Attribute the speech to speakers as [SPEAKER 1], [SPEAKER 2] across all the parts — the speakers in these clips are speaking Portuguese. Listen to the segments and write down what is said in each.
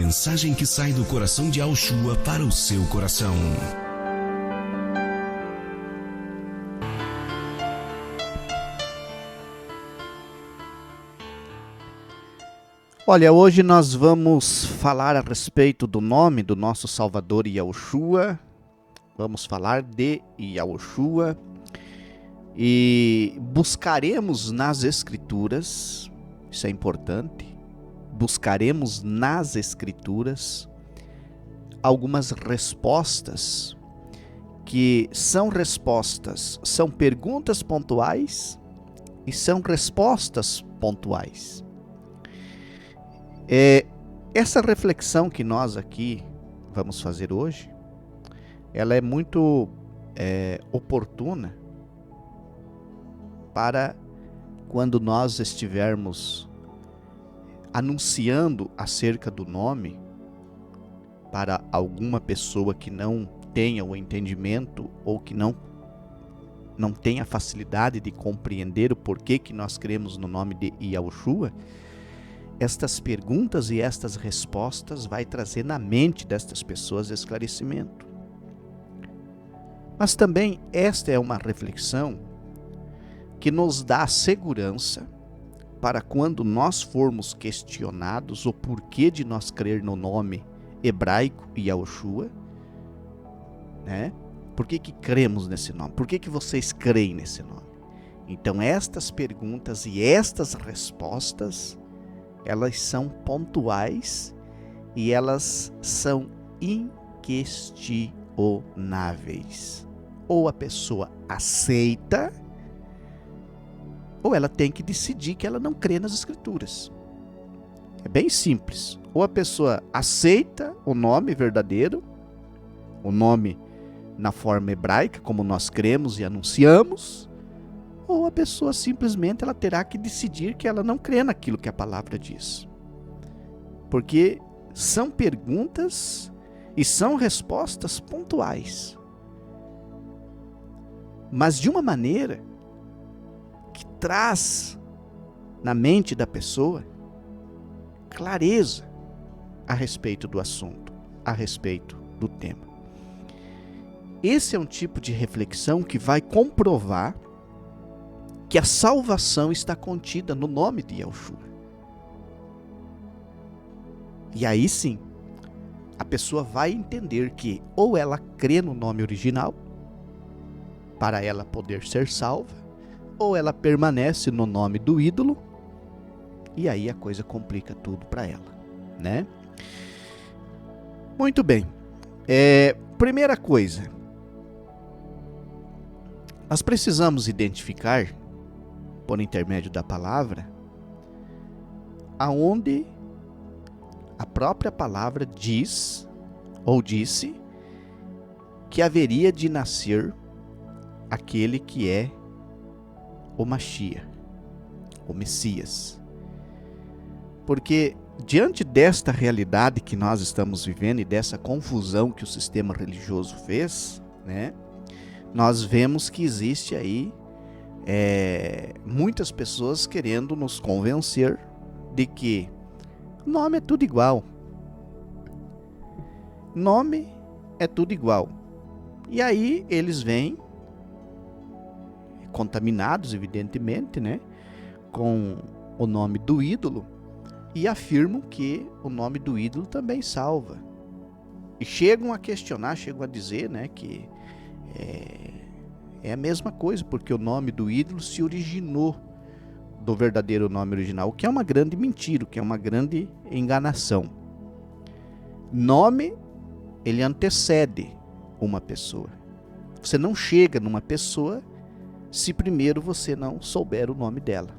[SPEAKER 1] mensagem que sai do coração de Yahushua para o seu coração.
[SPEAKER 2] Olha, hoje nós vamos falar a respeito do nome do nosso Salvador Yahushua. Vamos falar de Yahushua e buscaremos nas Escrituras, isso é importante, buscaremos nas Escrituras algumas respostas que são respostas, são perguntas pontuais e são respostas pontuais. Essa reflexão que nós aqui vamos fazer hoje, ela é muito oportuna para quando nós estivermos anunciando acerca do nome para alguma pessoa que não tenha o entendimento ou que não tenha facilidade de compreender o porquê que nós cremos no nome de Yahushua. Estas perguntas e estas respostas vai trazer na mente destas pessoas esclarecimento. Mas também esta é uma reflexão que nos dá segurança para quando nós formos questionados o porquê de nós crer no nome hebraico Yahushua, né? Por que cremos nesse nome? Por que vocês creem nesse nome? Então estas perguntas e estas respostas, elas são pontuais e elas são inquestionáveis. Ou a pessoa aceita, ou ela tem que decidir que ela não crê nas Escrituras. É bem simples. Ou a pessoa aceita o nome verdadeiro, o nome na forma hebraica, como nós cremos e anunciamos, ou a pessoa simplesmente ela terá que decidir que ela não crê naquilo que a palavra diz. Porque são perguntas e são respostas pontuais, mas de uma maneira que traz na mente da pessoa clareza a respeito do assunto, a respeito do tema. Esse é um tipo de reflexão que vai comprovar que a salvação está contida no nome de Yahushua. E aí sim, a pessoa vai entender que ou ela crê no nome original, para ela poder ser salva, ou ela permanece no nome do ídolo, e aí a coisa complica tudo para ela, né? Muito bem. Primeira coisa, nós precisamos identificar, por intermédio da palavra, aonde a própria palavra diz, ou disse, que haveria de nascer aquele que é o Mashiach, o Messias. Porque diante desta realidade que nós estamos vivendo e dessa confusão que o sistema religioso fez, né, nós vemos que existe aí muitas pessoas querendo nos convencer de que nome é tudo igual. Nome é tudo igual. E aí eles vêm contaminados, evidentemente, né, com o nome do ídolo e afirmam que o nome do ídolo também salva. E chegam a questionar, chegam a dizer, né, que é a mesma coisa, porque o nome do ídolo se originou do verdadeiro nome original, o que é uma grande mentira, o que é uma grande enganação. Nome, ele antecede uma pessoa. Você não chega numa pessoa se primeiro você não souber o nome dela.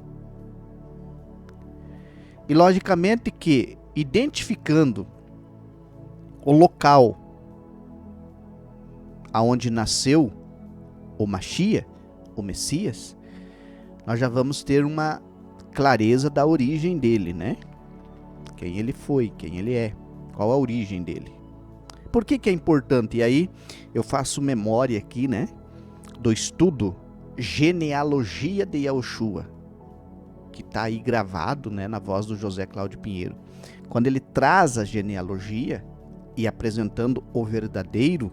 [SPEAKER 2] E logicamente que, identificando o local aonde nasceu o Mashiach, o Messias, nós já vamos ter uma clareza da origem dele, né? Quem ele foi, quem ele é, qual a origem dele. Por que é importante? E aí eu faço memória aqui, né, do estudo Genealogia de Yahushua, que está aí gravado, né, na voz do José Cláudio Pinheiro. Quando ele traz a genealogia e apresentando o verdadeiro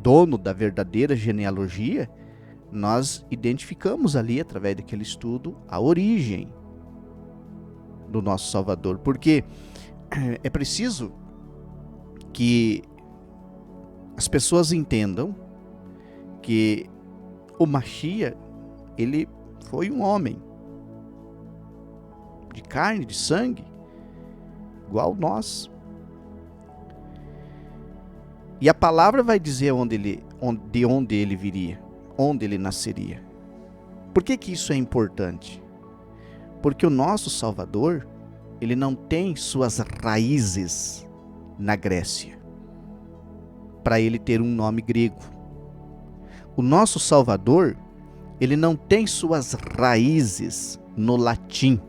[SPEAKER 2] dono da verdadeira genealogia, nós identificamos ali, através daquele estudo, a origem do nosso Salvador. Porque é preciso que as pessoas entendam que o Mashiach, ele foi um homem de carne, de sangue, igual nós. E a palavra vai dizer de onde ele viria, onde ele nasceria. Por que que isso é importante? Porque o nosso Salvador, ele não tem suas raízes na Grécia, para ele ter um nome grego. O nosso Salvador, ele não tem suas raízes no latim,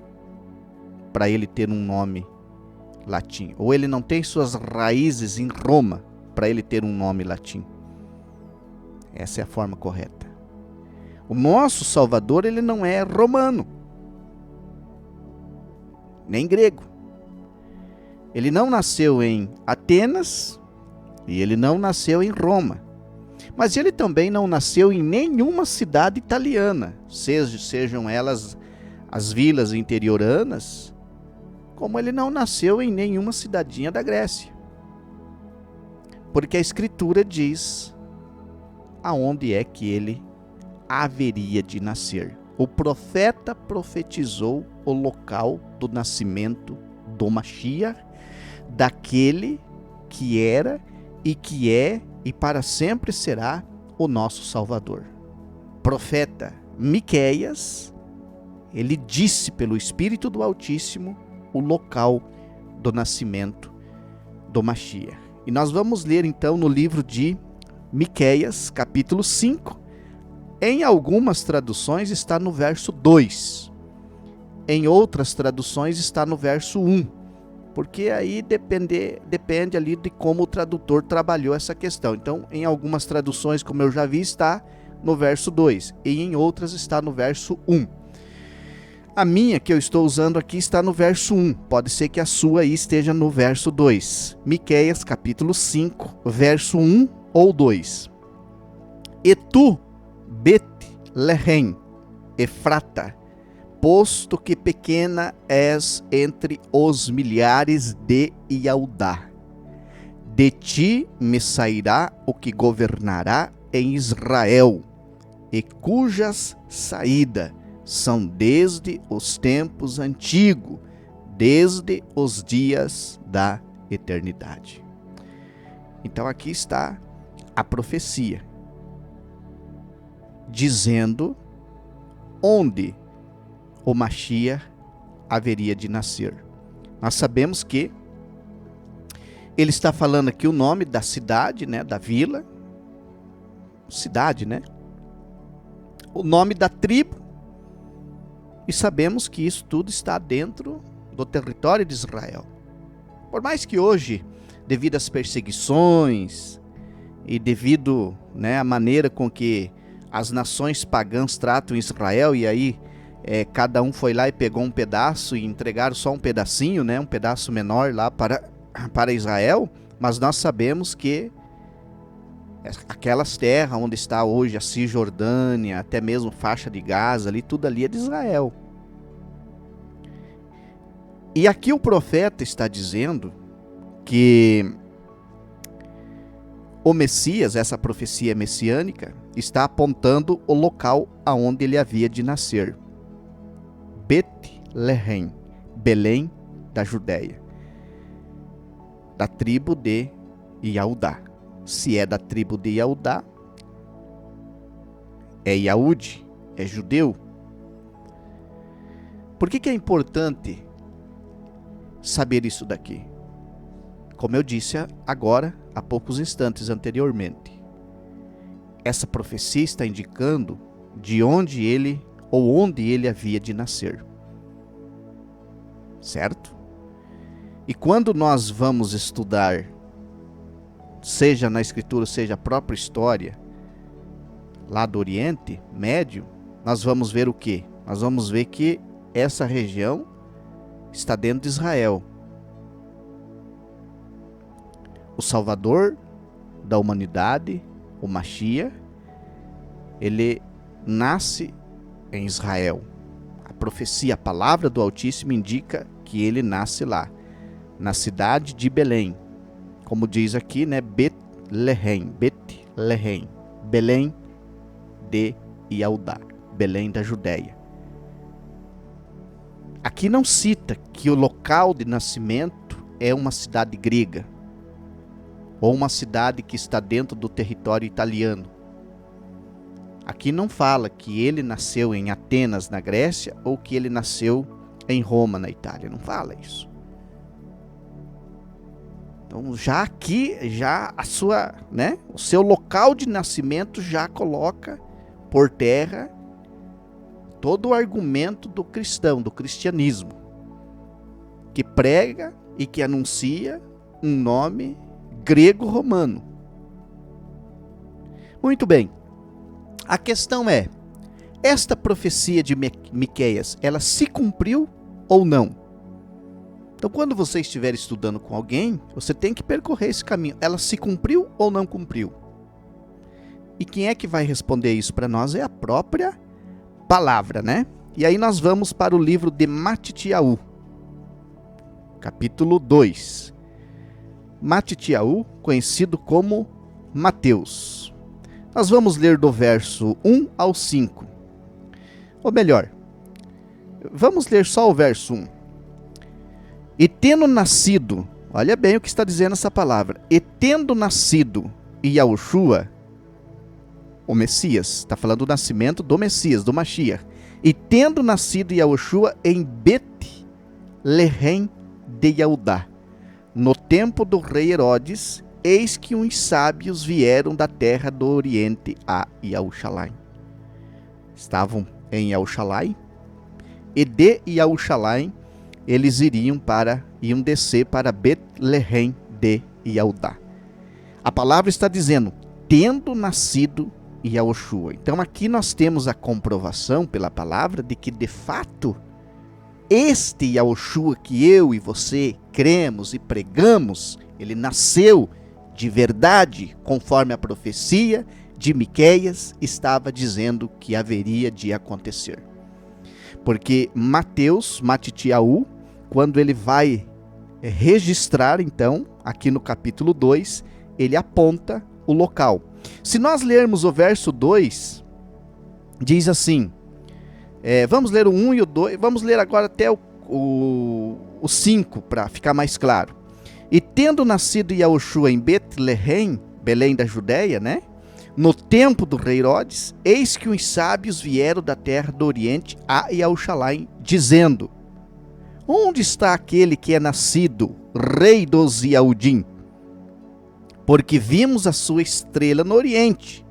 [SPEAKER 2] para ele ter um nome latim. Ou ele não tem suas raízes em Roma, para ele ter um nome latim. Essa é a forma correta. O nosso Salvador, ele não é romano, nem grego. Ele não nasceu em Atenas e ele não nasceu em Roma. Mas ele também não nasceu em nenhuma cidade italiana, sejam elas as vilas interioranas, como ele não nasceu em nenhuma cidadinha da Grécia. Porque a Escritura diz aonde é que ele haveria de nascer. O profeta profetizou o local do nascimento do Mashiach, daquele que era e que é e para sempre será o nosso Salvador. Profeta Miqueias, ele disse pelo Espírito do Altíssimo o local do nascimento do Mashiach. E nós vamos ler então no livro de Miqueias, capítulo 5. Em algumas traduções está no verso 2. Em outras traduções está no verso 1. Porque aí depende ali de como o tradutor trabalhou essa questão. Então, em algumas traduções, como eu já vi, está no verso 2. E em outras está no verso 1. A minha, que eu estou usando aqui, está no verso 1. Pode ser que a sua aí esteja no verso 2. Miqueias, capítulo 5, verso 1 ou 2. E tu, Bet-lehem, Efrata, posto que pequena és entre os milhares de Iaudá, de ti me sairá o que governará em Israel, e cujas saídas são desde os tempos antigos, desde os dias da eternidade. Então aqui está a profecia, dizendo onde o Mashiach haveria de nascer. Nós sabemos que ele está falando aqui o nome da cidade, né, da vila, cidade, né? O nome da tribo, e sabemos que isso tudo está dentro do território de Israel. Por mais que hoje, devido às perseguições e devido, né, à maneira com que as nações pagãs tratam Israel, e aí cada um foi lá e pegou um pedaço e entregaram só um pedacinho, né, um pedaço menor lá para Israel, mas nós sabemos que aquelas terras onde está hoje a Cisjordânia, até mesmo faixa de Gaza, ali, tudo ali é de Israel. E aqui o profeta está dizendo que o Messias, essa profecia messiânica, está apontando o local aonde ele havia de nascer. Bet-lehem, Belém da Judéia, da tribo de Iaudá. Se é da tribo de Iaudá, é Iaúde, é judeu. Por que é importante saber isso daqui? Como eu disse agora, há poucos instantes anteriormente, essa profecia está indicando de onde ele ou onde ele havia de nascer. Certo? E quando nós vamos estudar, seja na Escritura, seja a própria história lá do Oriente Médio, nós vamos ver o quê? Nós vamos ver que essa região está dentro de Israel. O Salvador da humanidade, o Mashiach, ele nasce em Israel. A profecia, a palavra do Altíssimo indica que ele nasce lá, na cidade de Belém. Como diz aqui, né? Betlehem, Belém de Yehudá, Belém da Judéia. Aqui não cita que o local de nascimento é uma cidade grega, ou uma cidade que está dentro do território italiano. Aqui não fala que ele nasceu em Atenas, na Grécia, ou que ele nasceu em Roma, na Itália. Não fala isso. Então, já aqui, o seu local de nascimento já coloca por terra todo o argumento do cristão, do cristianismo, que prega e que anuncia um nome grego-romano. Muito bem. A questão é, esta profecia de Miqueias, ela se cumpriu ou não? Então, quando você estiver estudando com alguém, você tem que percorrer esse caminho. Ela se cumpriu ou não cumpriu? E quem é que vai responder isso para nós? É a própria palavra, né? E aí nós vamos para o livro de Matitiahu, capítulo 2. Matitiahu, conhecido como Mateus. Nós vamos ler do verso 1 ao 5. Ou melhor, vamos ler só o verso 1. E tendo nascido, olha bem o que está dizendo essa palavra, e tendo nascido Yahushua, o Messias, está falando do nascimento do Messias, do Mashiach, e tendo nascido Yahushua em Betlehem de Yehudá, no tempo do rei Herodes, eis que uns sábios vieram da terra do Oriente a Yahushalaim. Estavam em Yahushalaim, e de Yahushalaim eles iam descer para Betlehem de Yehudá. A palavra está dizendo, tendo nascido Yahushua. Então aqui nós temos a comprovação pela palavra de que de fato este Yahushua que eu e você cremos e pregamos, ele nasceu de verdade, conforme a profecia de Miqueias estava dizendo que haveria de acontecer. Porque Matitiahu, quando ele vai registrar, então, aqui no capítulo 2, ele aponta o local. Se nós lermos o verso 2, diz assim, vamos ler o 1 e o 2, vamos ler agora até o 5, para ficar mais claro. E tendo nascido Yahushua em Betlehem, Belém da Judéia, né? No tempo do rei Herodes, eis que uns sábios vieram da terra do Oriente a Yahushalaim, dizendo, onde está aquele que é nascido, rei dos Yahudim? Porque vimos a sua estrela no Oriente,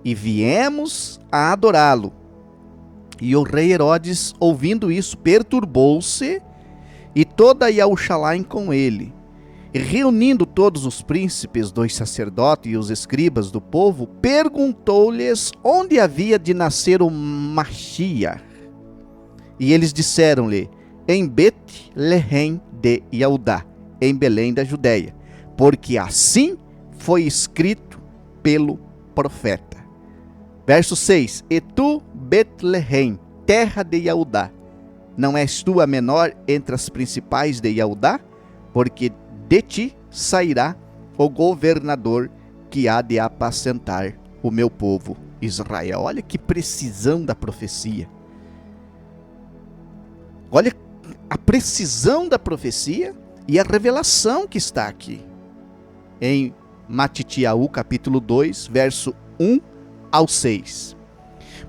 [SPEAKER 2] e viemos a adorá-lo. E o rei Herodes, ouvindo isso, perturbou-se, e toda Yahushalaim com ele. E reunindo todos os príncipes dos sacerdotes e os escribas do povo, perguntou-lhes onde havia de nascer o Mashiach. E eles disseram-lhe, em Betlehem de Yehudá, em Belém da Judéia, porque assim foi escrito pelo profeta. Verso 6, e tu, Betlehem, terra de Yehudá, não és tu a menor entre as principais de Yehudá? Porque de ti sairá o governador que há de apacentar o meu povo Israel. Olha que precisão da profecia. Olha a precisão da profecia e a revelação que está aqui. Em Matitiahu, capítulo 2, verso 1 ao 6.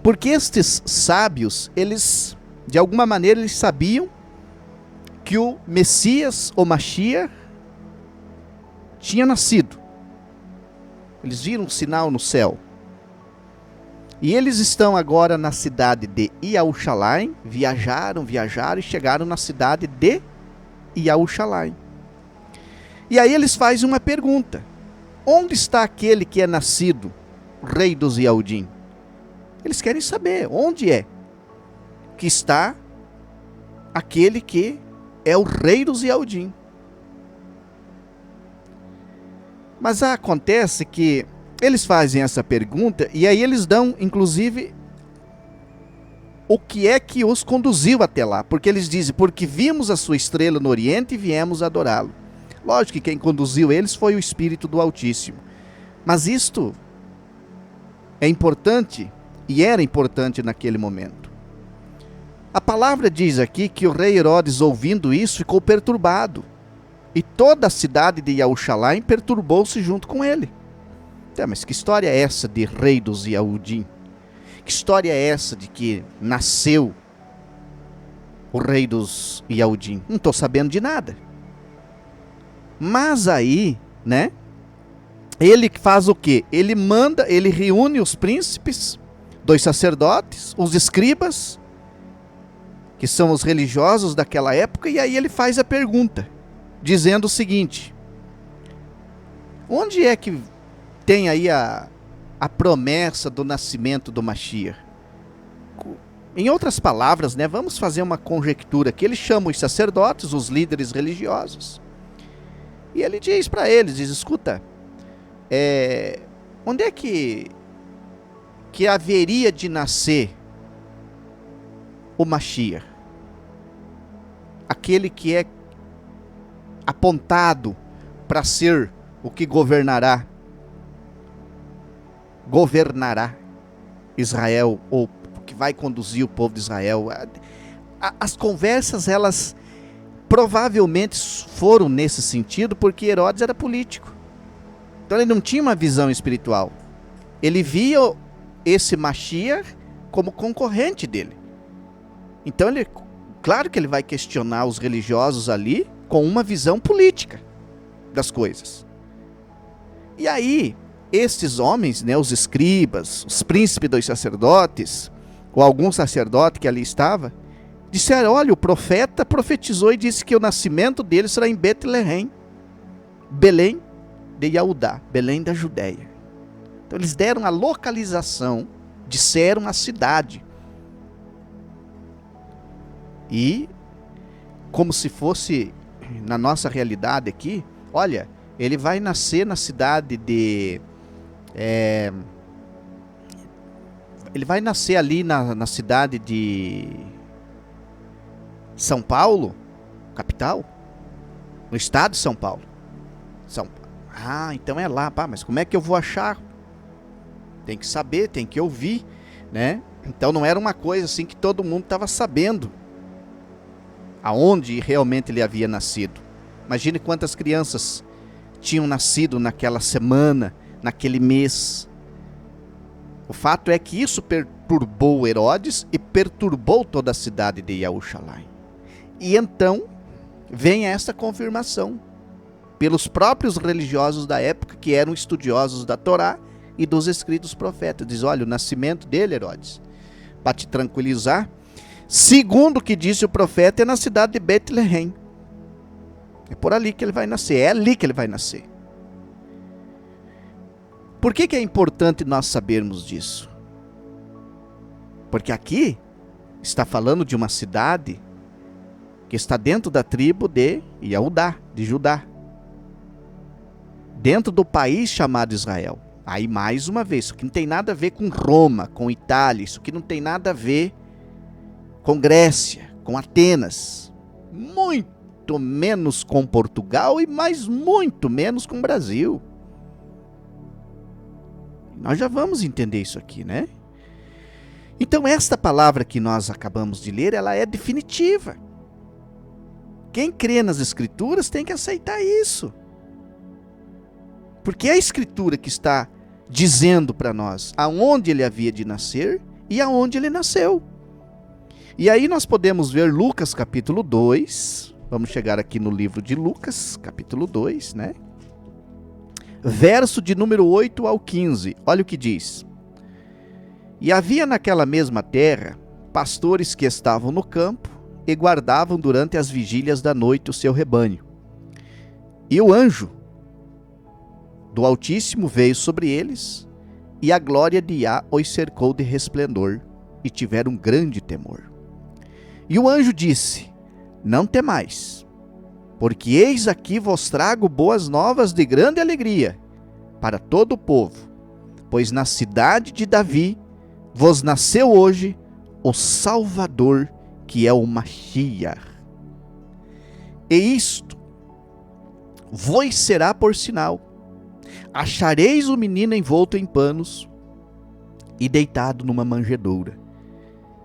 [SPEAKER 2] Porque estes sábios, eles, de alguma maneira, eles sabiam que o Messias, o Mashiach, tinha nascido. Eles viram um sinal no céu. E eles estão agora na cidade de Yahushalaim, viajaram e chegaram na cidade de Yahushalaim. E aí eles fazem uma pergunta. Onde está aquele que é nascido, rei dos Yahudim? Eles querem saber onde é que está aquele que é o rei dos Yaldim. Mas acontece que eles fazem essa pergunta e aí eles dão, inclusive, o que é que os conduziu até lá. Porque eles dizem, porque vimos a sua estrela no Oriente e viemos adorá-lo. Lógico que quem conduziu eles foi o Espírito do Altíssimo. Mas isto é importante e era importante naquele momento. A palavra diz aqui que o rei Herodes, ouvindo isso, ficou perturbado. E toda a cidade de Yahushalaim perturbou-se junto com ele. Então, mas que história é essa de rei dos Yahudim? Que história é essa de que nasceu o rei dos Yahudim? Não estou sabendo de nada. Mas aí, né? Ele faz o quê? Ele reúne os príncipes, 2 sacerdotes, os escribas, que são os religiosos daquela época, e aí ele faz a pergunta, dizendo o seguinte: onde é que tem aí a promessa do nascimento do Mashiach? Em outras palavras, né, vamos fazer uma conjectura aqui. Ele chama os sacerdotes, os líderes religiosos, e ele diz para eles, escuta, onde é que haveria de nascer o Mashiach? Aquele que é apontado para ser o que governará Israel, ou que vai conduzir o povo de Israel. As conversas, elas provavelmente foram nesse sentido, porque Herodes era político. Então ele não tinha uma visão espiritual. Ele via esse Mashiach como concorrente dele. Então claro que ele vai questionar os religiosos ali com uma visão política das coisas. E aí, esses homens, né, os escribas, os príncipes dos sacerdotes, ou algum sacerdote que ali estava, disseram: olha, o profeta profetizou e disse que o nascimento dele será em Betlehem, Belém de Yahudá, Belém da Judéia. Então eles deram a localização, disseram a cidade. E, como se fosse na nossa realidade aqui, olha, ele vai nascer na cidade de... ele vai nascer ali na cidade de São Paulo, capital, no estado de São Paulo. Então é lá, pá, mas como é que eu vou achar? Tem que saber, tem que ouvir, né? Então não era uma coisa assim que todo mundo estava sabendo aonde realmente ele havia nascido. Imagine quantas crianças tinham nascido naquela semana, naquele mês. O fato é que isso perturbou Herodes e perturbou toda a cidade de Yahushalaim. E então vem essa confirmação pelos próprios religiosos da época, que eram estudiosos da Torá e dos escritos profetas. Diz: olha, o nascimento dele, Herodes, para te tranquilizar, segundo o que disse o profeta, é na cidade de Betlehem. É por ali que ele vai nascer, é ali que ele vai nascer. Por que é importante nós sabermos disso? Porque aqui está falando de uma cidade que está dentro da tribo de Yahudá, de Judá, dentro do país chamado Israel. Aí, mais uma vez, isso aqui não tem nada a ver com Roma, com Itália, isso aqui não tem nada a ver com Grécia, com Atenas, muito menos com Portugal e mais muito menos com o Brasil. Nós já vamos entender isso aqui, né? Então esta palavra que nós acabamos de ler, ela é definitiva. Quem crê nas Escrituras tem que aceitar isso. Porque é a Escritura que está dizendo para nós aonde ele havia de nascer e aonde ele nasceu. E aí nós podemos ver Lucas capítulo 2, vamos chegar aqui no livro de Lucas, capítulo 2, né? Verso de número 8 ao 15, olha o que diz. E havia naquela mesma terra pastores que estavam no campo e guardavam durante as vigílias da noite o seu rebanho. E o anjo do Altíssimo veio sobre eles, e a glória de Yah os cercou de resplendor, e tiveram grande temor. E o anjo disse: Não temais, porque eis aqui vos trago boas novas de grande alegria para todo o povo, pois na cidade de Davi vos nasceu hoje o Salvador, que é o Mashiach. E isto vos será por sinal: achareis o menino envolto em panos e deitado numa manjedoura.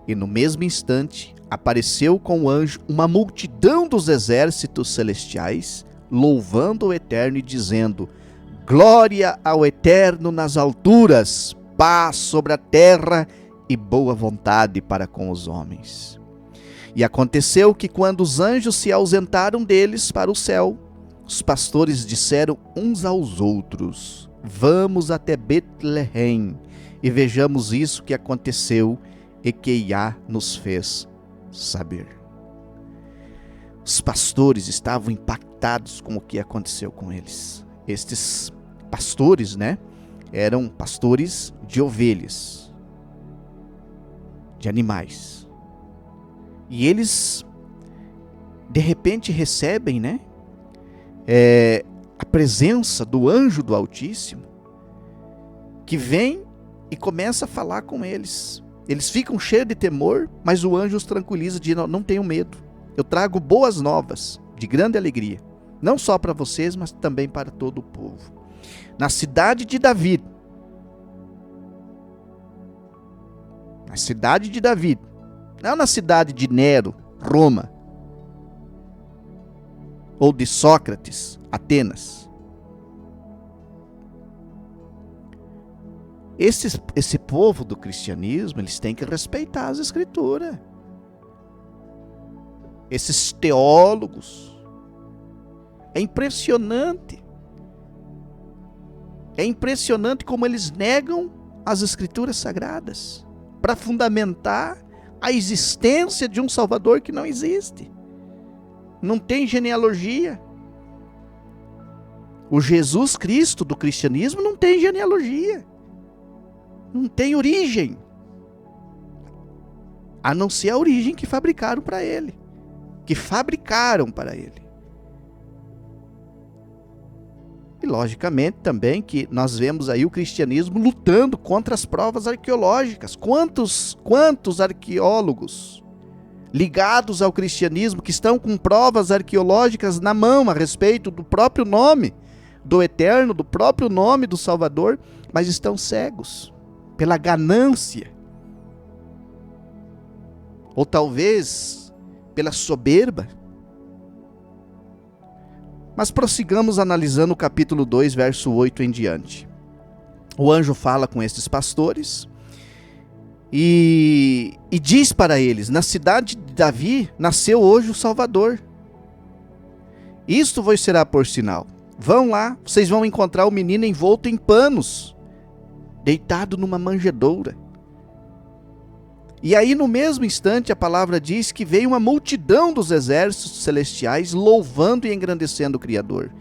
[SPEAKER 2] E no mesmo instante apareceu com o anjo uma multidão dos exércitos celestiais, louvando o Eterno e dizendo: glória ao Eterno nas alturas, paz sobre a terra e boa vontade para com os homens. E aconteceu que quando os anjos se ausentaram deles para o céu, os pastores disseram uns aos outros: vamos até Betleém e vejamos isso que aconteceu e que Iá nos fez saber. Os pastores estavam impactados com o que aconteceu com eles. Estes pastores, eram pastores de ovelhas, de animais. E eles, de repente, recebem, a presença do anjo do Altíssimo, que vem e começa a falar com eles. Eles ficam cheios de temor, mas o anjo os tranquiliza, diz: não tenham medo. Eu trago boas novas, de grande alegria, não só para vocês, mas também para todo o povo. Na cidade de Davi, não na cidade de Nero, Roma, ou de Sócrates, Atenas. Esse povo do cristianismo, eles têm que respeitar as escrituras. Esses teólogos, é impressionante. É impressionante como eles negam as escrituras sagradas para fundamentar a existência de um Salvador que não existe. Não tem genealogia. O Jesus Cristo do cristianismo não tem genealogia. Não tem origem. A não ser a origem que fabricaram para ele. E logicamente também que nós vemos aí o cristianismo lutando contra as provas arqueológicas. Quantos arqueólogos ligados ao cristianismo que estão com provas arqueológicas na mão a respeito do próprio nome do Eterno, do próprio nome do Salvador, mas estão cegos pela ganância, ou talvez pela soberba. Mas prossigamos analisando o capítulo 2, verso 8 em diante. O anjo fala com estes pastores e diz para eles: na cidade de Davi nasceu hoje o Salvador. Isto vos será por sinal: vão lá, vocês vão encontrar o menino envolto em panos, deitado numa manjedoura. E aí no mesmo instante a palavra diz que veio uma multidão dos exércitos celestiais louvando e engrandecendo o Criador.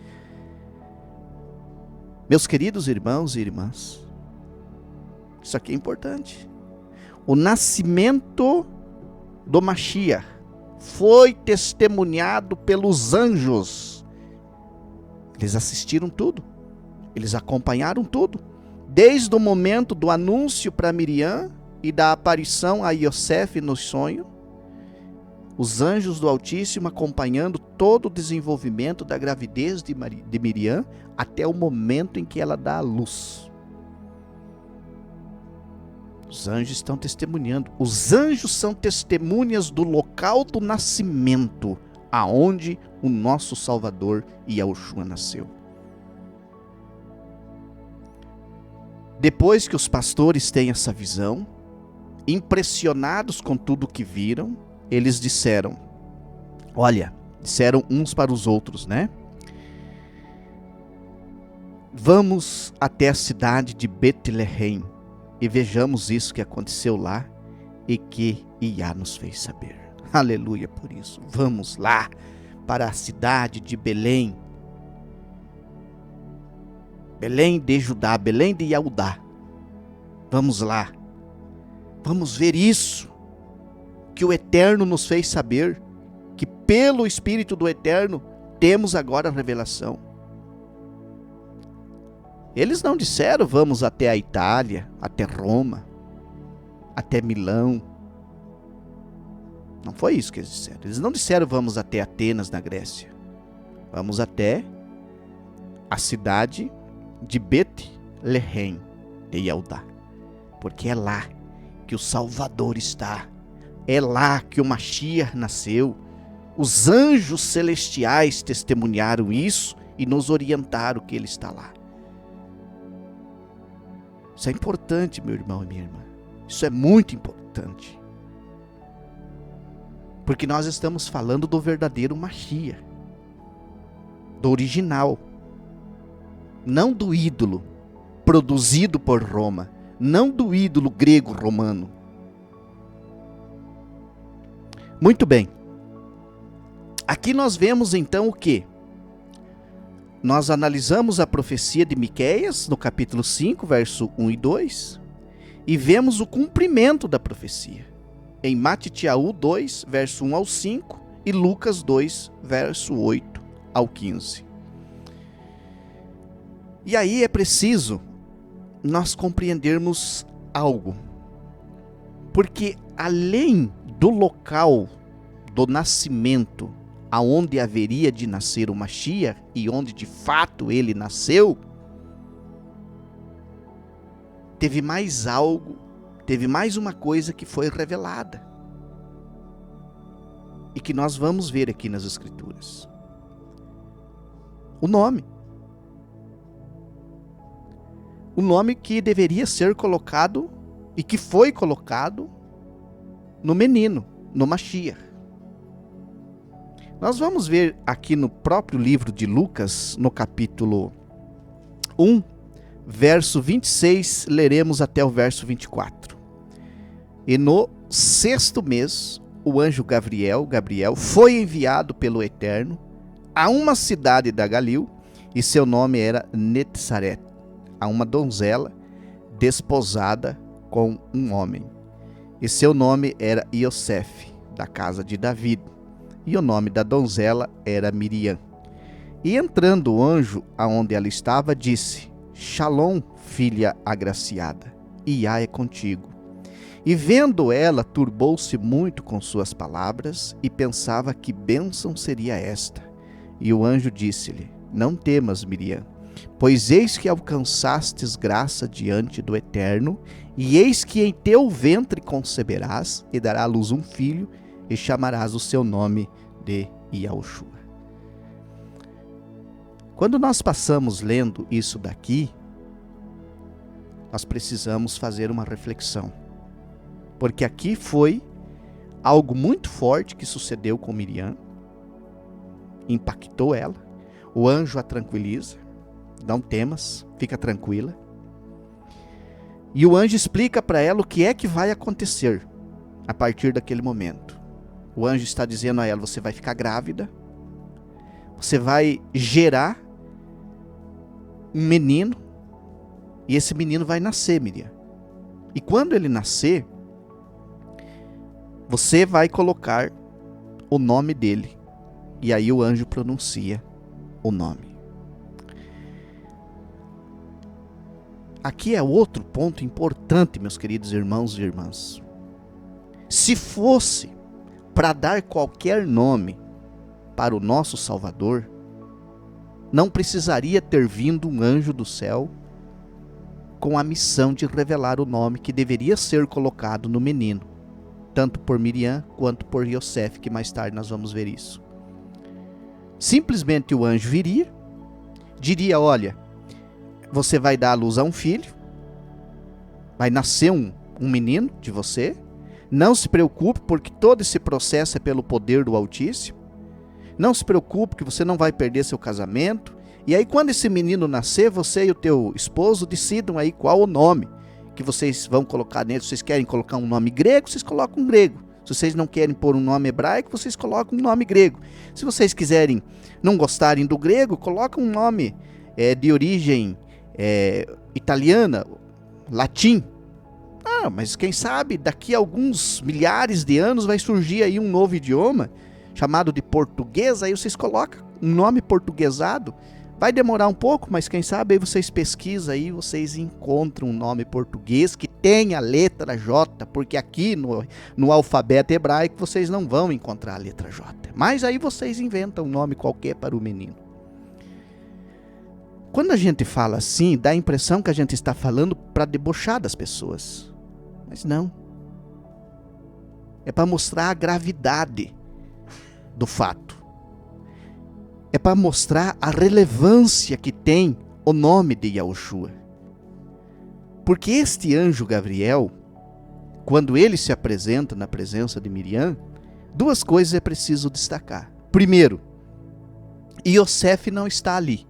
[SPEAKER 2] Meus queridos irmãos e irmãs, isso aqui é importante. O nascimento do Mashiach foi testemunhado pelos anjos. Eles assistiram tudo, eles acompanharam tudo, desde o momento do anúncio para Miriam e da aparição a Yosef no sonho, os anjos do Altíssimo acompanhando todo o desenvolvimento da gravidez de Miriam até o momento em que ela dá à luz. Os anjos estão testemunhando. Os anjos são testemunhas do local do nascimento, aonde o nosso Salvador Yahushua nasceu. Depois que os pastores têm essa visão, impressionados com tudo o que viram, eles disseram uns para os outros, vamos até a cidade de Betleém e vejamos isso que aconteceu lá e que Iá nos fez saber. Aleluia por isso. Vamos lá para a cidade de Belém. Belém de Judá, Belém de Yahudá. Vamos lá. Vamos ver isso que o Eterno nos fez saber, que pelo Espírito do Eterno, temos agora a revelação. Eles não disseram, vamos até a Itália, até Roma, até Milão. Não foi isso que eles disseram. Eles não disseram, vamos até Atenas, na Grécia. Vamos até a cidade de Betlehem de Yehudá. Porque é lá que o Salvador está. É lá que o Mashiach nasceu. Os anjos celestiais testemunharam isso e nos orientaram que ele está lá. Isso é importante, meu irmão e minha irmã. Isso é muito importante. Porque nós estamos falando do verdadeiro Mashiach. Do original. Não do ídolo produzido por Roma. Não do ídolo grego-romano. Muito bem. Aqui nós vemos então o quê? Nós analisamos a profecia de Miqueias, no capítulo 5, verso 1 e 2, e vemos o cumprimento da profecia, em Matitiaú 2, verso 1 ao 5, e Lucas 2, verso 8 ao 15. E aí é preciso nós compreendermos algo, porque além do local do nascimento, aonde haveria de nascer o Mashiach, e onde de fato ele nasceu, teve mais algo, teve mais uma coisa que foi revelada, e que nós vamos ver aqui nas Escrituras. O nome. O nome que deveria ser colocado, e que foi colocado, no menino, no Mashiach. Nós vamos ver aqui no próprio livro de Lucas, no capítulo 1, verso 26, leremos até o verso 24. E no 6º mês, o anjo Gabriel, foi enviado pelo Eterno a uma cidade da Galil, e seu nome era Netzaret, a uma donzela desposada com um homem. E seu nome era Iosef, da casa de Davi. E o nome da donzela era Miriam. E entrando o anjo aonde ela estava, disse: Shalom, filha agraciada, Iá é contigo. E vendo ela, turbou-se muito com suas palavras, e pensava que bênção seria esta. E o anjo disse-lhe: Não temas, Miriam, pois eis que alcançastes graça diante do Eterno, e eis que em teu ventre conceberás, e dará à luz um filho, e chamarás o seu nome de Yahushua. Quando nós passamos lendo isso daqui, nós precisamos fazer uma reflexão. Porque aqui foi algo muito forte que sucedeu com Miriam, impactou ela, o anjo a tranquiliza, não temas, fica tranquila. E o anjo explica para ela o que é que vai acontecer a partir daquele momento. O anjo está dizendo a ela: você vai ficar grávida, você vai gerar um menino, e esse menino vai nascer, Miriam. E quando ele nascer, você vai colocar o nome dele. E aí o anjo pronuncia o nome. Aqui é outro ponto importante, meus queridos irmãos e irmãs. Se fosse para dar qualquer nome para o nosso Salvador, não precisaria ter vindo um anjo do céu com a missão de revelar o nome que deveria ser colocado no menino, tanto por Miriam quanto por Yosef, que mais tarde nós vamos ver isso. Simplesmente o anjo viria, diria: olha, você vai dar à luz a um filho, vai nascer um menino de você. Não se preocupe, porque todo esse processo é pelo poder do Altíssimo. Não se preocupe que você não vai perder seu casamento. E aí quando esse menino nascer, você e o teu esposo decidam aí qual o nome que vocês vão colocar nele. Se vocês querem colocar um nome grego, vocês colocam um grego. Se vocês não querem pôr um nome hebraico, vocês colocam um nome grego. Se vocês quiserem, não gostarem do grego, colocam um nome de origem italiana, latim. Mas quem sabe daqui a alguns milhares de anos vai surgir aí um novo idioma chamado de português, aí vocês colocam um nome portuguesado. Vai demorar um pouco, mas quem sabe aí vocês pesquisam aí, vocês encontram um nome português que tem a letra J, porque aqui no alfabeto hebraico vocês não vão encontrar a letra J. Mas aí vocês inventam um nome qualquer para o menino. Quando a gente fala assim, dá a impressão que a gente está falando para debochar das pessoas. Mas não. É para mostrar a gravidade do fato. É para mostrar a relevância que tem o nome de Yahushua. Porque este anjo Gabriel, quando ele se apresenta na presença de Miriam, duas coisas é preciso destacar. Primeiro, Yosef não está ali.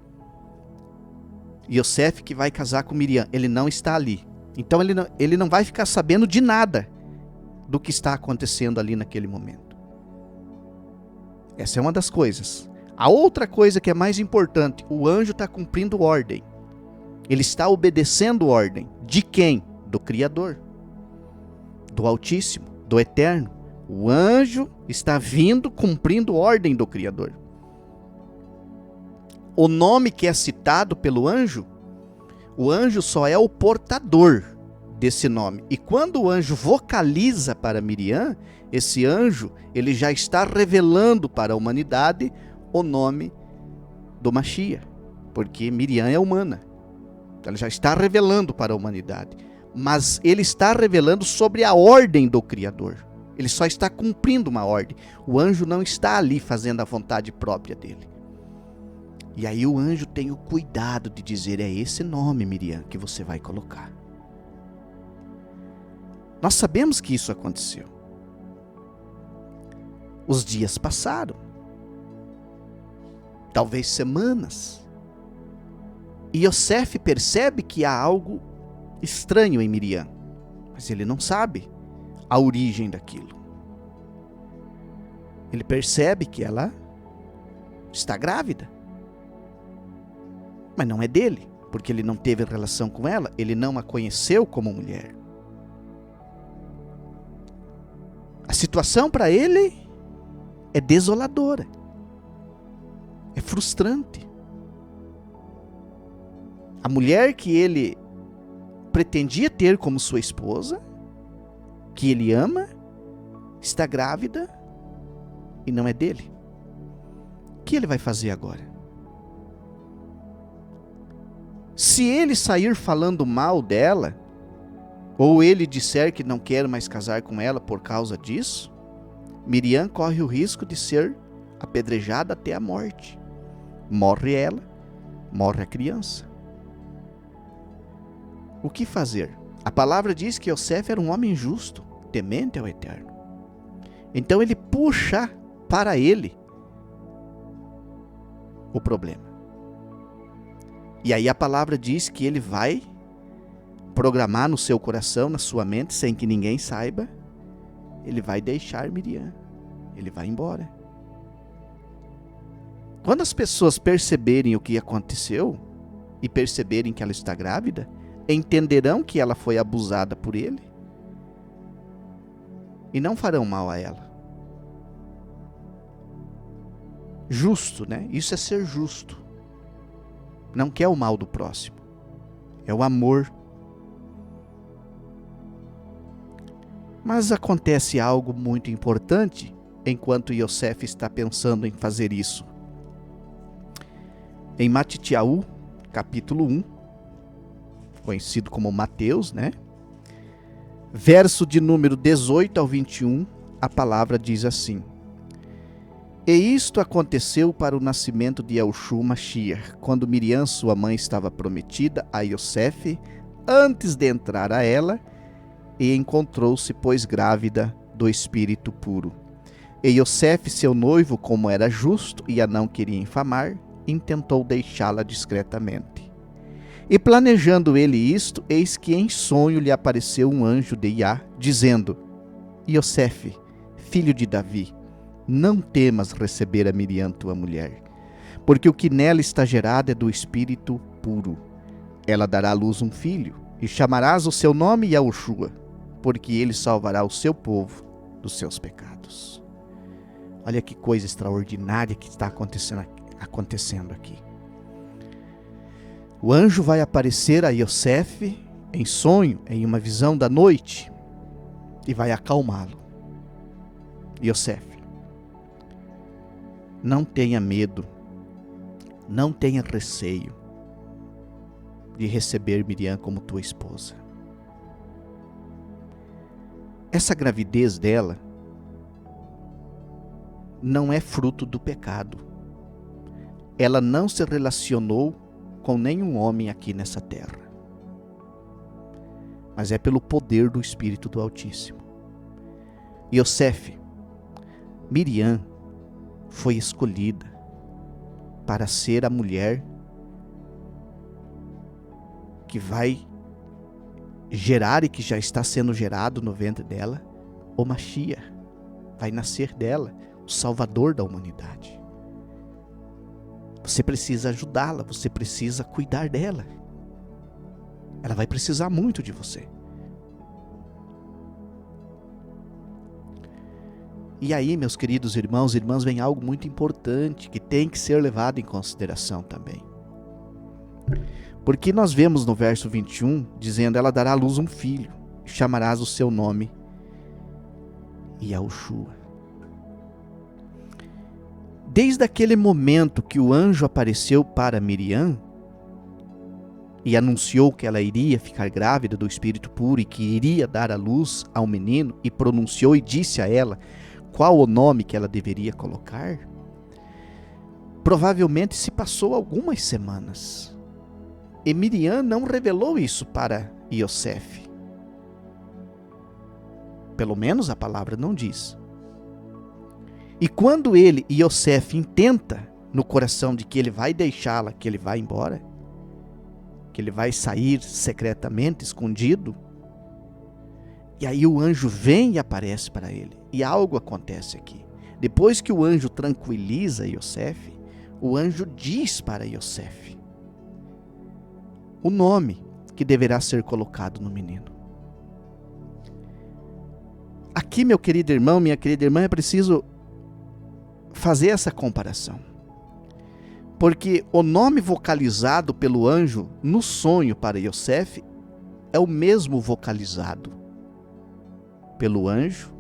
[SPEAKER 2] Yosef que vai casar com Miriam, ele não está ali. Então ele não vai ficar sabendo de nada do que está acontecendo ali naquele momento. Essa é uma das coisas. A outra coisa que é mais importante, o anjo está cumprindo ordem. Ele está obedecendo ordem. De quem? Do Criador. Do Altíssimo, do Eterno. O anjo está vindo cumprindo ordem do Criador. O nome que é citado pelo anjo, o anjo só é o portador desse nome. E quando o anjo vocaliza para Miriam, esse anjo, ele já está revelando para a humanidade o nome do Mashiach, porque Miriam é humana. Ela já está revelando para a humanidade, mas ele está revelando sobre a ordem do Criador. Ele só está cumprindo uma ordem. O anjo não está ali fazendo a vontade própria dele. E aí o anjo tem o cuidado de dizer, é esse nome, Miriam, que você vai colocar. Nós sabemos que isso aconteceu. Os dias passaram. Talvez semanas. E Yosef percebe que há algo estranho em Miriam, mas ele não sabe a origem daquilo. Ele percebe que ela está grávida, mas não é dele, porque ele não teve relação com ela, ele não a conheceu como mulher. A situação para ele é desoladora. É frustrante. A mulher que ele pretendia ter como sua esposa, que ele ama, está grávida e não é dele. O que ele vai fazer agora? Se ele sair falando mal dela, ou ele disser que não quer mais casar com ela por causa disso, Miriam corre o risco de ser apedrejada até a morte. Morre ela, morre a criança. O que fazer? A palavra diz que Yosef era um homem justo, temente ao Eterno. Então ele puxa para ele o problema. E aí a palavra diz que ele vai programar no seu coração, na sua mente, sem que ninguém saiba, ele vai deixar Miriam. Ele vai embora. Quando as pessoas perceberem o que aconteceu e perceberem que ela está grávida, entenderão que ela foi abusada por ele e não farão mal a ela. Justo, né? Isso é ser justo. Não quer o mal do próximo. É o amor. Mas acontece algo muito importante enquanto Yosef está pensando em fazer isso. Em Matitiahu, capítulo 1, conhecido como Mateus, né? Verso de número 18 ao 21, a palavra diz assim: E isto aconteceu para o nascimento de Yahushua Mashiach, quando Miriam, sua mãe, estava prometida a Yosef, antes de entrar a ela, e encontrou-se, pois, grávida do Espírito puro. E Yosef, seu noivo, como era justo e a não queria infamar, intentou deixá-la discretamente. E planejando ele isto, eis que em sonho lhe apareceu um anjo de Iá, dizendo: Yosef, filho de Davi, não temas receber a Miriam, tua mulher, porque o que nela está gerado é do Espírito puro. Ela dará à luz um filho, e chamarás o seu nome Yahushua, porque ele salvará o seu povo dos seus pecados. Olha que coisa extraordinária que está acontecendo aqui. O anjo vai aparecer a Yosef em sonho, em uma visão da noite, e vai acalmá-lo. Yosef, não tenha medo, não tenha receio de receber Miriam como tua esposa. Essa gravidez dela não é fruto do pecado. Ela não se relacionou com nenhum homem aqui nessa terra, mas é pelo poder do Espírito do Altíssimo. Yosef, Miriam foi escolhida para ser a mulher que vai gerar e que já está sendo gerado no ventre dela o Mashiach. Vai nascer dela o Salvador da humanidade. Você precisa ajudá-la, você precisa cuidar dela. Ela vai precisar muito de você. E aí, meus queridos irmãos e irmãs, vem algo muito importante que tem que ser levado em consideração também. Porque nós vemos no verso 21, dizendo, ela dará à luz um filho, e chamarás o seu nome Yahushua. Desde aquele momento que o anjo apareceu para Miriam e anunciou que ela iria ficar grávida do Espírito puro e que iria dar à luz ao menino, e pronunciou e disse a ela qual o nome que ela deveria colocar, provavelmente se passou algumas semanas. E Miriam não revelou isso para Yosef. Pelo menos a palavra não diz. E quando ele, Yosef, intenta no coração de que ele vai deixá-la, que ele vai embora, que ele vai sair secretamente, escondido, e aí o anjo vem e aparece para ele. E algo acontece aqui. Depois que o anjo tranquiliza Yosef, o anjo diz para Yosef o nome que deverá ser colocado no menino. Aqui, meu querido irmão, minha querida irmã, é preciso fazer essa comparação. Porque o nome vocalizado pelo anjo no sonho para Yosef é o mesmo vocalizado pelo anjo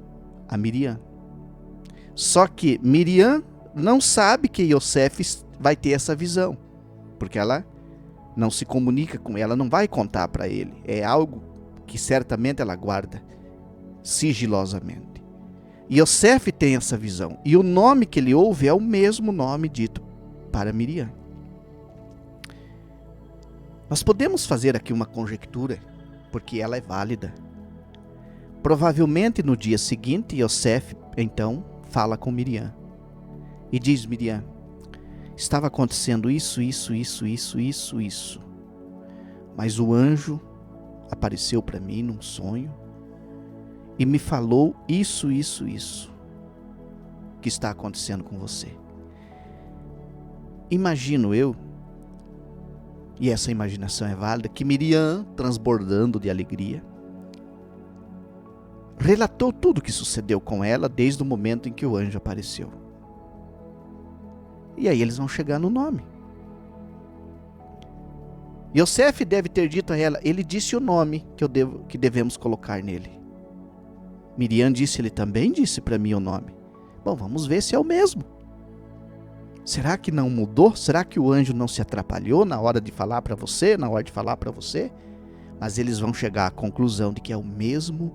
[SPEAKER 2] a Miriam. Só que Miriam não sabe que Yosef vai ter essa visão, porque ela não se comunica com ela, não vai contar para ele. É algo que certamente ela guarda sigilosamente. Yosef tem essa visão, e o nome que ele ouve é o mesmo nome dito para Miriam. Nós podemos fazer aqui uma conjectura, porque ela é válida. Provavelmente no dia seguinte, Yosef então fala com Miriam e diz: Miriam, estava acontecendo isso, mas o anjo apareceu para mim num sonho e me falou isso que está acontecendo com você. Imagino eu, e essa imaginação é válida, que Miriam, transbordando de alegria, relatou tudo o que sucedeu com ela desde o momento em que o anjo apareceu. E aí eles vão chegar no nome. Yosef deve ter dito a ela, ele disse o nome que devemos colocar nele. Miriam disse, ele também disse para mim o nome. Bom, vamos ver se é o mesmo. Será que não mudou? Será que o anjo não se atrapalhou na hora de falar para você, Mas eles vão chegar à conclusão de que é o mesmo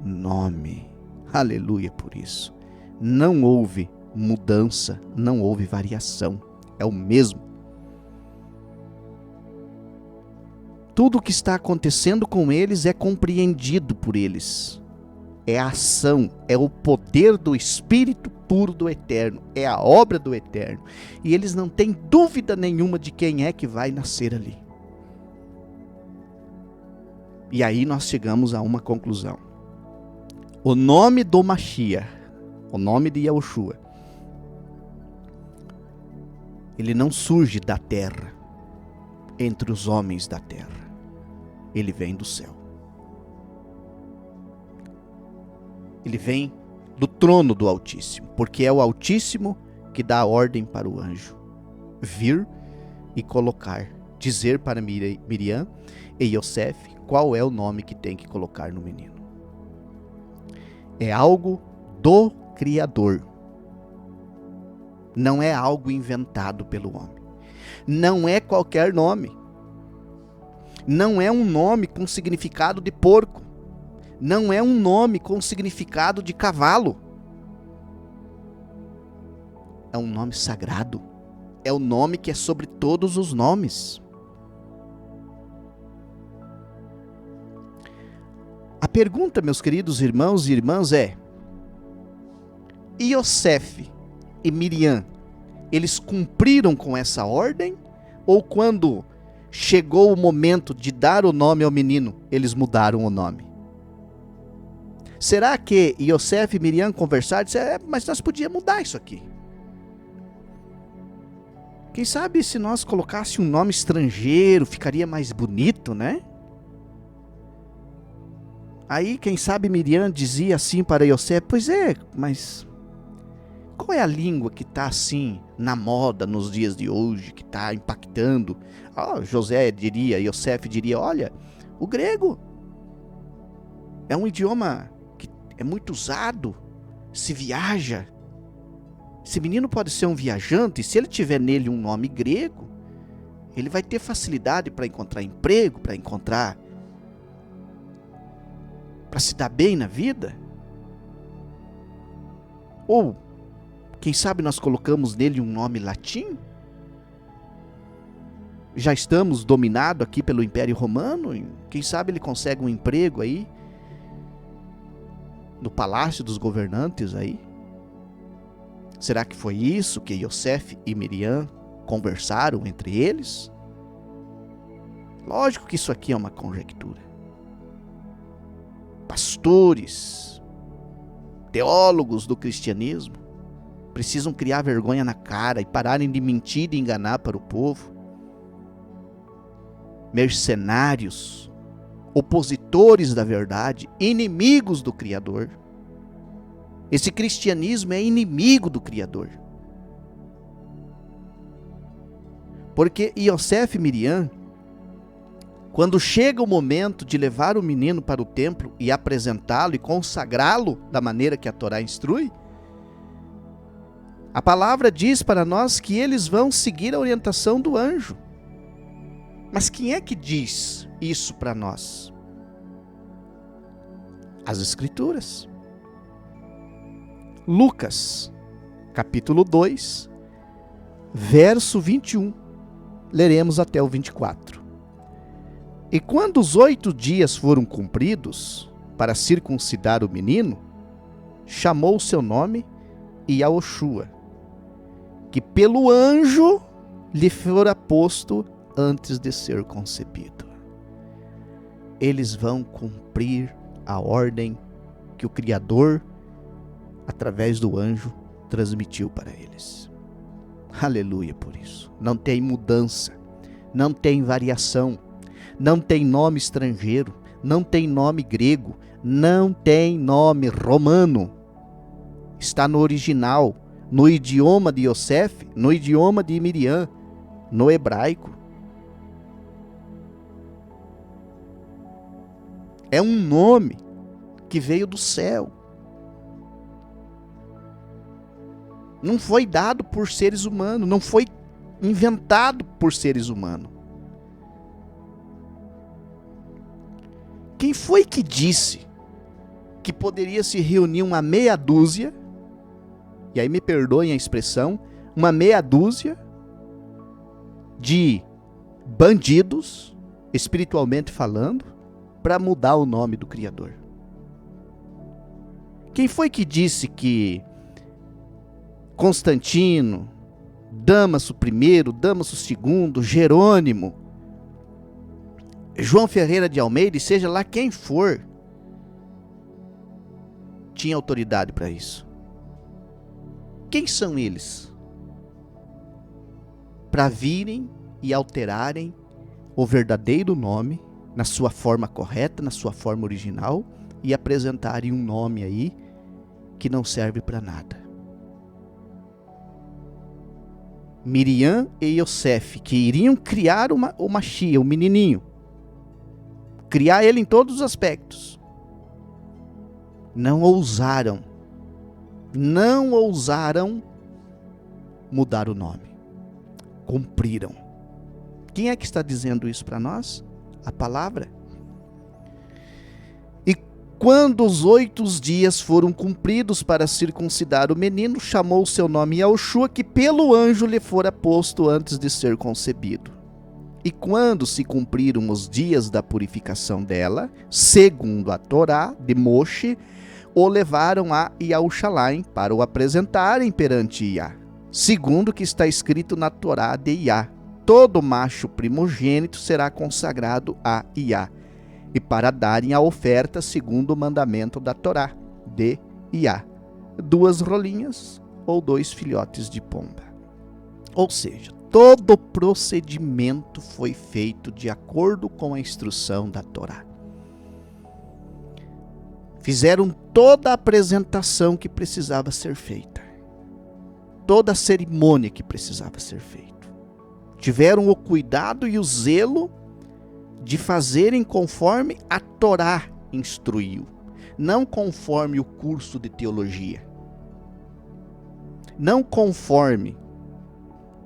[SPEAKER 2] nome. Aleluia por isso. Não houve mudança, não houve variação. É o mesmo. Tudo o que está acontecendo com eles é compreendido por eles. É a ação, é o poder do Espírito puro do Eterno, é a obra do Eterno. E eles não têm dúvida nenhuma de quem é que vai nascer ali. E aí nós chegamos a uma conclusão. O nome do Mashiach, o nome de Yahushua, ele não surge da terra, entre os homens da terra. Ele vem do céu. Ele vem do trono do Altíssimo, porque é o Altíssimo que dá a ordem para o anjo vir e dizer para Miriam e Yosef qual é o nome que tem que colocar no menino. É algo do Criador. Não é algo inventado pelo homem. Não é qualquer nome. Não é um nome com significado de porco. Não é um nome com significado de cavalo. É um nome sagrado. É o nome que é sobre todos os nomes. A pergunta, meus queridos irmãos e irmãs, é: Yosef e Miriam, eles cumpriram com essa ordem? Ou quando chegou o momento de dar o nome ao menino, eles mudaram o nome? Será que Yosef e Miriam conversaram e disseram, mas nós podíamos mudar isso aqui? Quem sabe se nós colocássemos um nome estrangeiro, ficaria mais bonito, né? Aí, quem sabe Miriam dizia assim para Yosef, pois é, mas qual é a língua que está assim na moda nos dias de hoje, que está impactando? Yosef diria, olha, o grego é um idioma que é muito usado, se viaja. Esse menino pode ser um viajante, e se ele tiver nele um nome grego, ele vai ter facilidade para encontrar emprego, para se dar bem na vida. Ou, quem sabe nós colocamos nele um nome latim? Já estamos dominados aqui pelo Império Romano, quem sabe ele consegue um emprego aí, no palácio dos governantes aí. Será que foi isso que Yosef e Miriam conversaram entre eles? Lógico que isso aqui é uma conjectura. Pastores, teólogos do cristianismo precisam criar vergonha na cara e pararem de mentir e enganar para o povo. Mercenários, opositores da verdade, inimigos do Criador. Esse cristianismo é inimigo do Criador. Porque Yosef e Miriam, quando chega o momento de levar o menino para o templo e apresentá-lo e consagrá-lo da maneira que a Torá instrui, a palavra diz para nós que eles vão seguir a orientação do anjo. Mas quem é que diz isso para nós? As Escrituras. Lucas, capítulo 2, verso 21. Leremos até o 24. E quando os 8 dias foram cumpridos para circuncidar o menino, chamou o seu nome Yaoshua, que pelo anjo lhe fora posto antes de ser concebido. Eles vão cumprir a ordem que o Criador, através do anjo, transmitiu para eles. Aleluia por isso. Não tem mudança, não tem variação, não tem nome estrangeiro, não tem nome grego, não tem nome romano. Está no original, no idioma de Yosef, no idioma de Miriam, no hebraico. É um nome que veio do céu. Não foi dado por seres humanos, não foi inventado por seres humanos. Quem foi que disse que poderia se reunir uma meia dúzia, e aí me perdoem a expressão, uma meia dúzia de bandidos, espiritualmente falando, para mudar o nome do Criador? Quem foi que disse que Constantino, Damaso I, Damaso II, Jerônimo, João Ferreira de Almeida, e seja lá quem for, tinha autoridade para isso? Quem são eles para virem e alterarem o verdadeiro nome na sua forma correta, na sua forma original, e apresentarem um nome aí que não serve para nada. Miriam e Yosef, que iriam criar o Mashiach, o menininho. Criar ele em todos os aspectos. Não ousaram mudar o nome. Cumpriram. Quem é que está dizendo isso para nós? A palavra. E quando os 8 dias foram cumpridos para circuncidar o menino, chamou o seu nome Yahushua, que pelo anjo lhe fora posto antes de ser concebido. E quando se cumpriram os dias da purificação dela, segundo a Torá de Moshe, o levaram a Yahushalaim para o apresentarem perante Iá, segundo o que está escrito na Torá de Iá. Todo macho primogênito será consagrado a Iá, e para darem a oferta segundo o mandamento da Torá de Iá, 2 rolinhas ou 2 filhotes de pomba. Ou seja, todo o procedimento foi feito de acordo com a instrução da Torá. Fizeram toda a apresentação que precisava ser feita. Toda a cerimônia que precisava ser feita. Tiveram o cuidado e o zelo de fazerem conforme a Torá instruiu. Não conforme o curso de teologia. Não conforme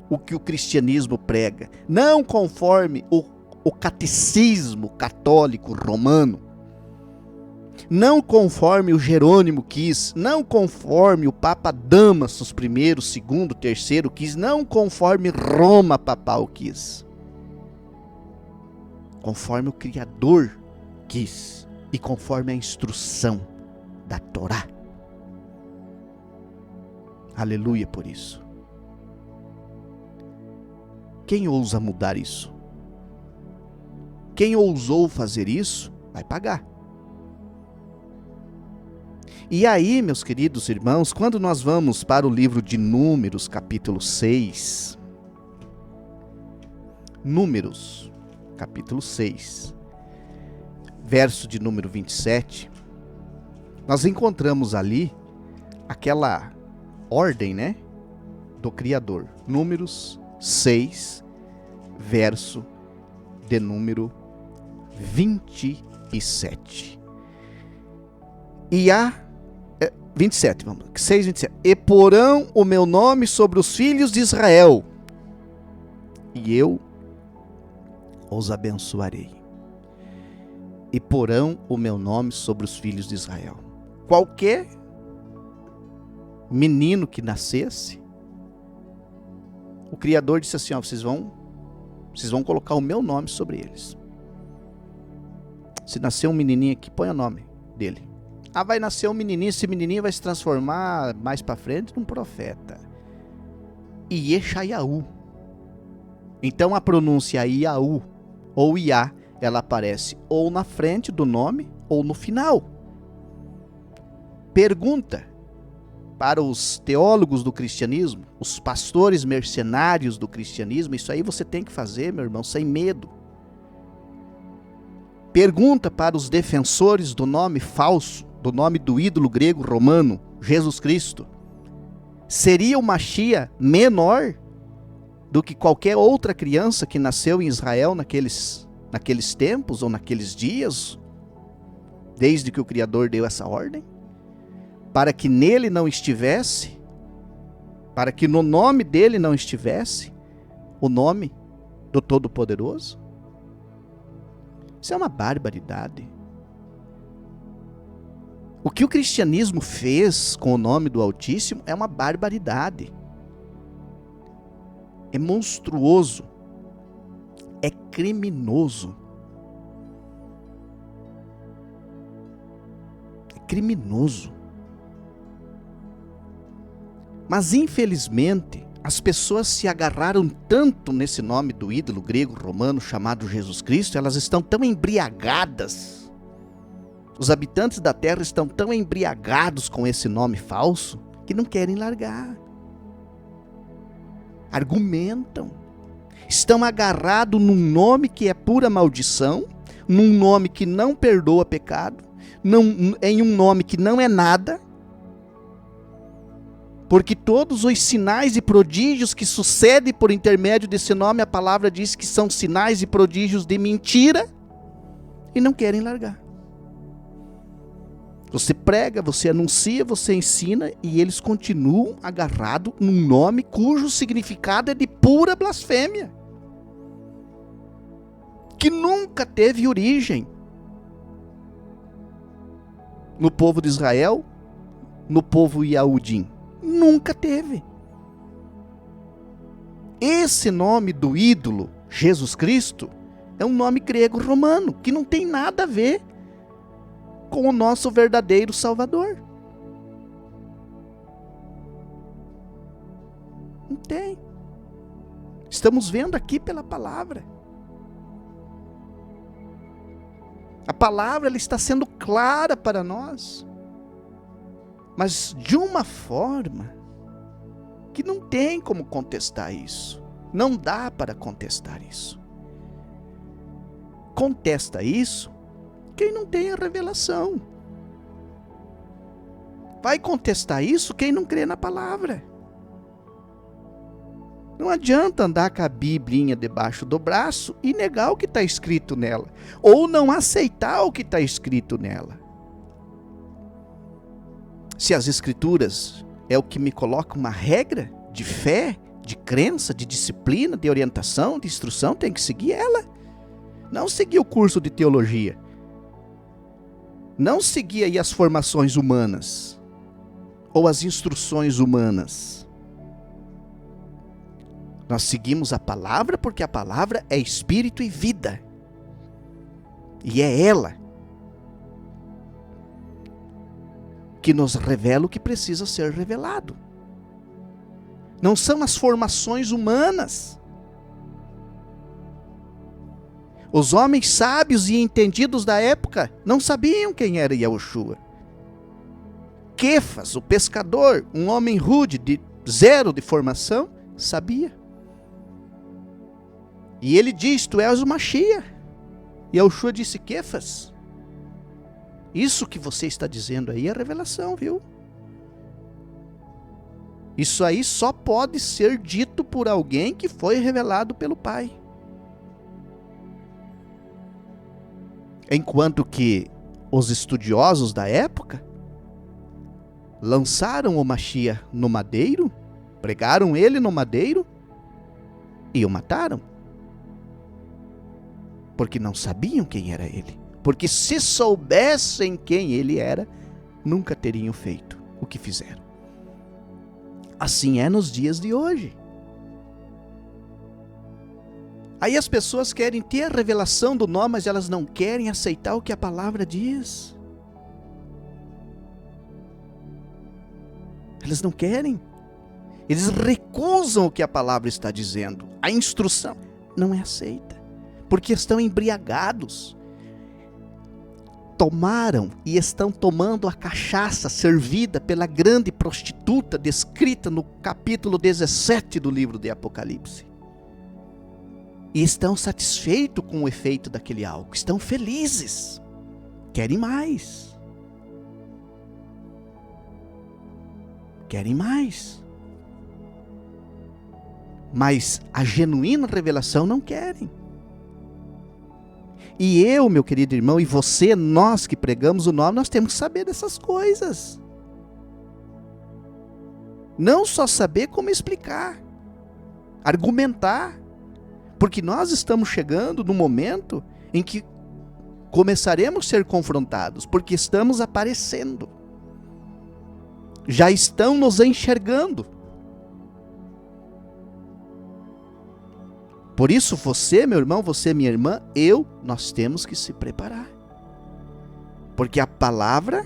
[SPEAKER 2] o que o cristianismo prega. Não conforme o catecismo católico romano. Não conforme o Jerônimo quis, não conforme o Papa Damaso I, II, III quis, não conforme Roma papal quis. Conforme o Criador quis e conforme a instrução da Torá. Aleluia por isso. Quem ousa mudar isso? Quem ousou fazer isso, vai pagar. E aí, meus queridos irmãos, quando nós vamos para o livro de Números, capítulo 6, Números, capítulo 6, verso de número 27, nós encontramos ali aquela ordem, né, do Criador. Números 6, verso de número 27. E há 27, vamos lá, 6, 27. E porão o meu nome sobre os filhos de Israel, e eu os abençoarei. E porão o meu nome sobre os filhos de Israel. Qualquer menino que nascesse, o Criador disse assim, ó, vocês vão colocar o meu nome sobre eles. Se nascer um menininho aqui, põe o nome dele. Ah, vai nascer um menininho, esse menininho vai se transformar mais para frente num profeta. Yeshayahu. Então a pronúncia Yahu ou Iá, ela aparece ou na frente do nome ou no final. Pergunta para os teólogos do cristianismo, os pastores mercenários do cristianismo, isso aí você tem que fazer, meu irmão, sem medo. Pergunta para os defensores do nome falso, do nome do ídolo grego romano, Jesus Cristo. Seria o Mashiach menor do que qualquer outra criança que nasceu em Israel naqueles tempos ou naqueles dias, desde que o Criador deu essa ordem? Para que nele não estivesse, para que no nome dele não estivesse o nome do Todo-Poderoso? Isso é uma barbaridade. O que o cristianismo fez com o nome do Altíssimo é uma barbaridade. É monstruoso. É criminoso. É criminoso. Mas infelizmente, as pessoas se agarraram tanto nesse nome do ídolo grego romano chamado Jesus Cristo, elas estão tão embriagadas. Os habitantes da terra estão tão embriagados com esse nome falso que não querem largar. Argumentam. Estão agarrados num nome que é pura maldição, num nome que não perdoa pecado, em um nome que não é nada, Porque todos os sinais e prodígios que sucedem por intermédio desse nome, a palavra diz que são sinais e prodígios de mentira e não querem largar. Você prega, você anuncia, você ensina e eles continuam agarrados num nome cujo significado é de pura blasfêmia, que nunca teve origem no povo de Israel, no povo Yahudim. Nunca teve. Esse nome do ídolo, Jesus Cristo, é um nome grego-romano, que não tem nada a ver com o nosso verdadeiro Salvador. Não tem. Estamos vendo aqui pela palavra. A palavra ela está sendo clara para nós, mas de uma forma que não tem como contestar isso. Não dá para contestar isso. Contesta isso quem não tem a revelação. Vai contestar isso quem não crê na palavra. Não adianta andar com a Biblinha debaixo do braço e negar o que está escrito nela, ou não aceitar o que está escrito nela. Se as Escrituras é o que me coloca uma regra de fé, de crença, de disciplina, de orientação, de instrução, tem que seguir ela. Não seguir o curso de teologia. Não seguir aí as formações humanas, ou as instruções humanas. Nós seguimos a palavra porque a palavra é espírito e vida. E é ela que nos revela o que precisa ser revelado. Não são as formações humanas. Os homens sábios e entendidos da época não sabiam quem era Yahushua. Quefas, o pescador, um homem rude, de zero de formação, sabia. E ele diz, tu és o Mashiach. E Yahushua disse, Quefas, isso que você está dizendo aí é revelação, viu? Isso aí só pode ser dito por alguém que foi revelado pelo Pai. Enquanto que os estudiosos da época lançaram o Mashiach no madeiro, pregaram ele no madeiro e o mataram. Porque não sabiam quem era ele. Porque se soubessem quem ele era, nunca teriam feito o que fizeram. Assim é nos dias de hoje. Aí as pessoas querem ter a revelação do nome, mas elas não querem aceitar o que a palavra diz. Elas não querem. Eles recusam o que a palavra está dizendo. A instrução não é aceita. Porque estão embriagados. Tomaram e estão tomando a cachaça servida pela grande prostituta descrita no capítulo 17 do livro de Apocalipse. E estão satisfeitos com o efeito daquele álcool. Estão felizes. Querem mais. Querem mais. Mas a genuína revelação não querem. E eu, meu querido irmão, e você, nós que pregamos o nome, nós temos que saber dessas coisas. Não só saber como explicar, argumentar. Porque nós estamos chegando no momento em que começaremos a ser confrontados, porque estamos aparecendo. Já estão nos enxergando. Por isso você, meu irmão, você, minha irmã, nós temos que se preparar. Porque a palavra,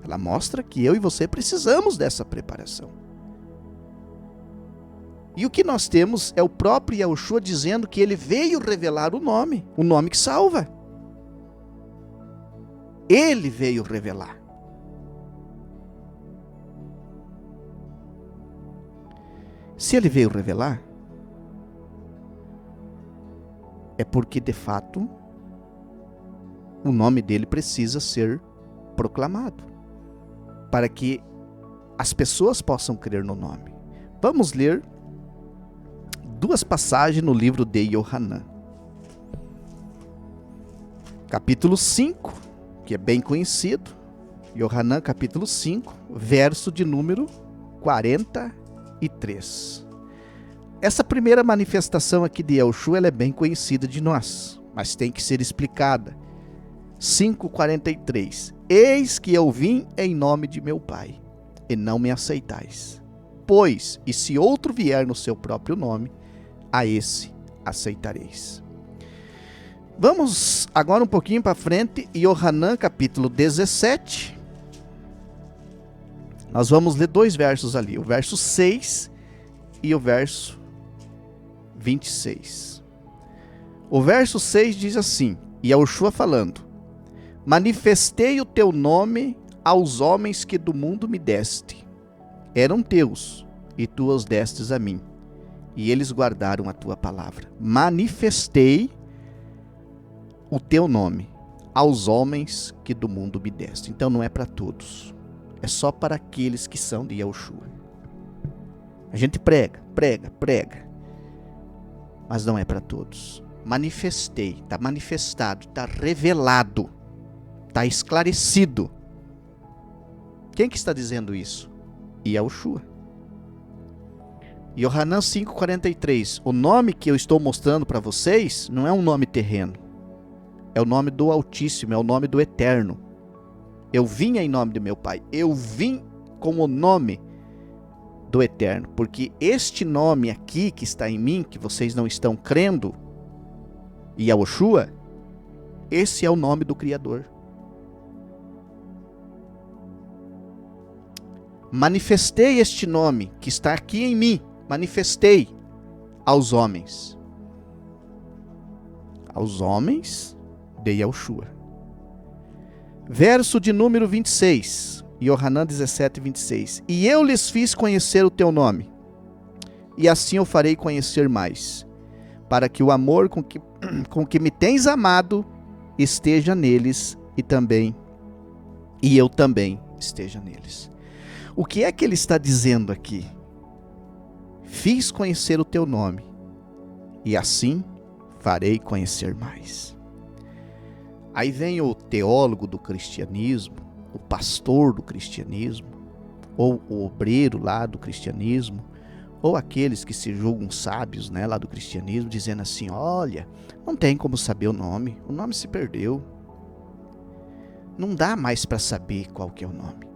[SPEAKER 2] ela mostra que eu e você precisamos dessa preparação. E o que nós temos é o próprio Yahushua dizendo que ele veio revelar o nome que salva. Ele veio revelar. Se ele veio revelar, é porque de fato o nome dele precisa ser proclamado, para que as pessoas possam crer no nome. Vamos ler 2 passagens no livro de Yohanan. Capítulo 5, que é bem conhecido. Yohanan, capítulo 5, verso de número 43. Essa primeira manifestação aqui de Yahushua, ela é bem conhecida de nós, mas tem que ser explicada. 5:43. Eis que eu vim em nome de meu Pai, e não me aceitais. Pois, e se outro vier no seu próprio nome, a esse aceitareis. Vamos agora um pouquinho para frente, Yohanan capítulo 17. Nós vamos ler 2 versos ali, o verso 6 e o verso 26. O verso 6 diz assim, e Yahushua falando: manifestei o teu nome aos homens que do mundo me deste. Eram teus, e tu os destes a mim, e eles guardaram a tua palavra. Manifestei o teu nome aos homens que do mundo me deste. Então não é para todos, é só para aqueles que são de Yahushua. A gente prega, mas não é para todos. Manifestei, está manifestado, está revelado, está esclarecido. Quem que está dizendo isso? Yahushua. Yohanan 5:43. O nome que eu estou mostrando para vocês não é um nome terreno. É o nome do Altíssimo, é o nome do Eterno. Eu vim em nome de meu Pai. Eu vim com o nome do Eterno. Porque este nome aqui que está em mim, que vocês não estão crendo, Yahushua, esse é o nome do Criador. Manifestei este nome que está aqui em mim, manifestei aos homens de Yahushua. Verso de número 26, Yohanan 17:26. E eu lhes fiz conhecer o teu nome, e assim eu farei conhecer mais, para que o amor com que me tens amado esteja neles, e eu também esteja neles. O que é que ele está dizendo aqui? Fiz conhecer o teu nome, e assim farei conhecer mais. Aí vem o teólogo do cristianismo, o pastor do cristianismo, ou o obreiro lá do cristianismo, ou aqueles que se julgam sábios, né, lá do cristianismo, dizendo assim: olha, não tem como saber o nome se perdeu. Não dá mais para saber qual que é o nome.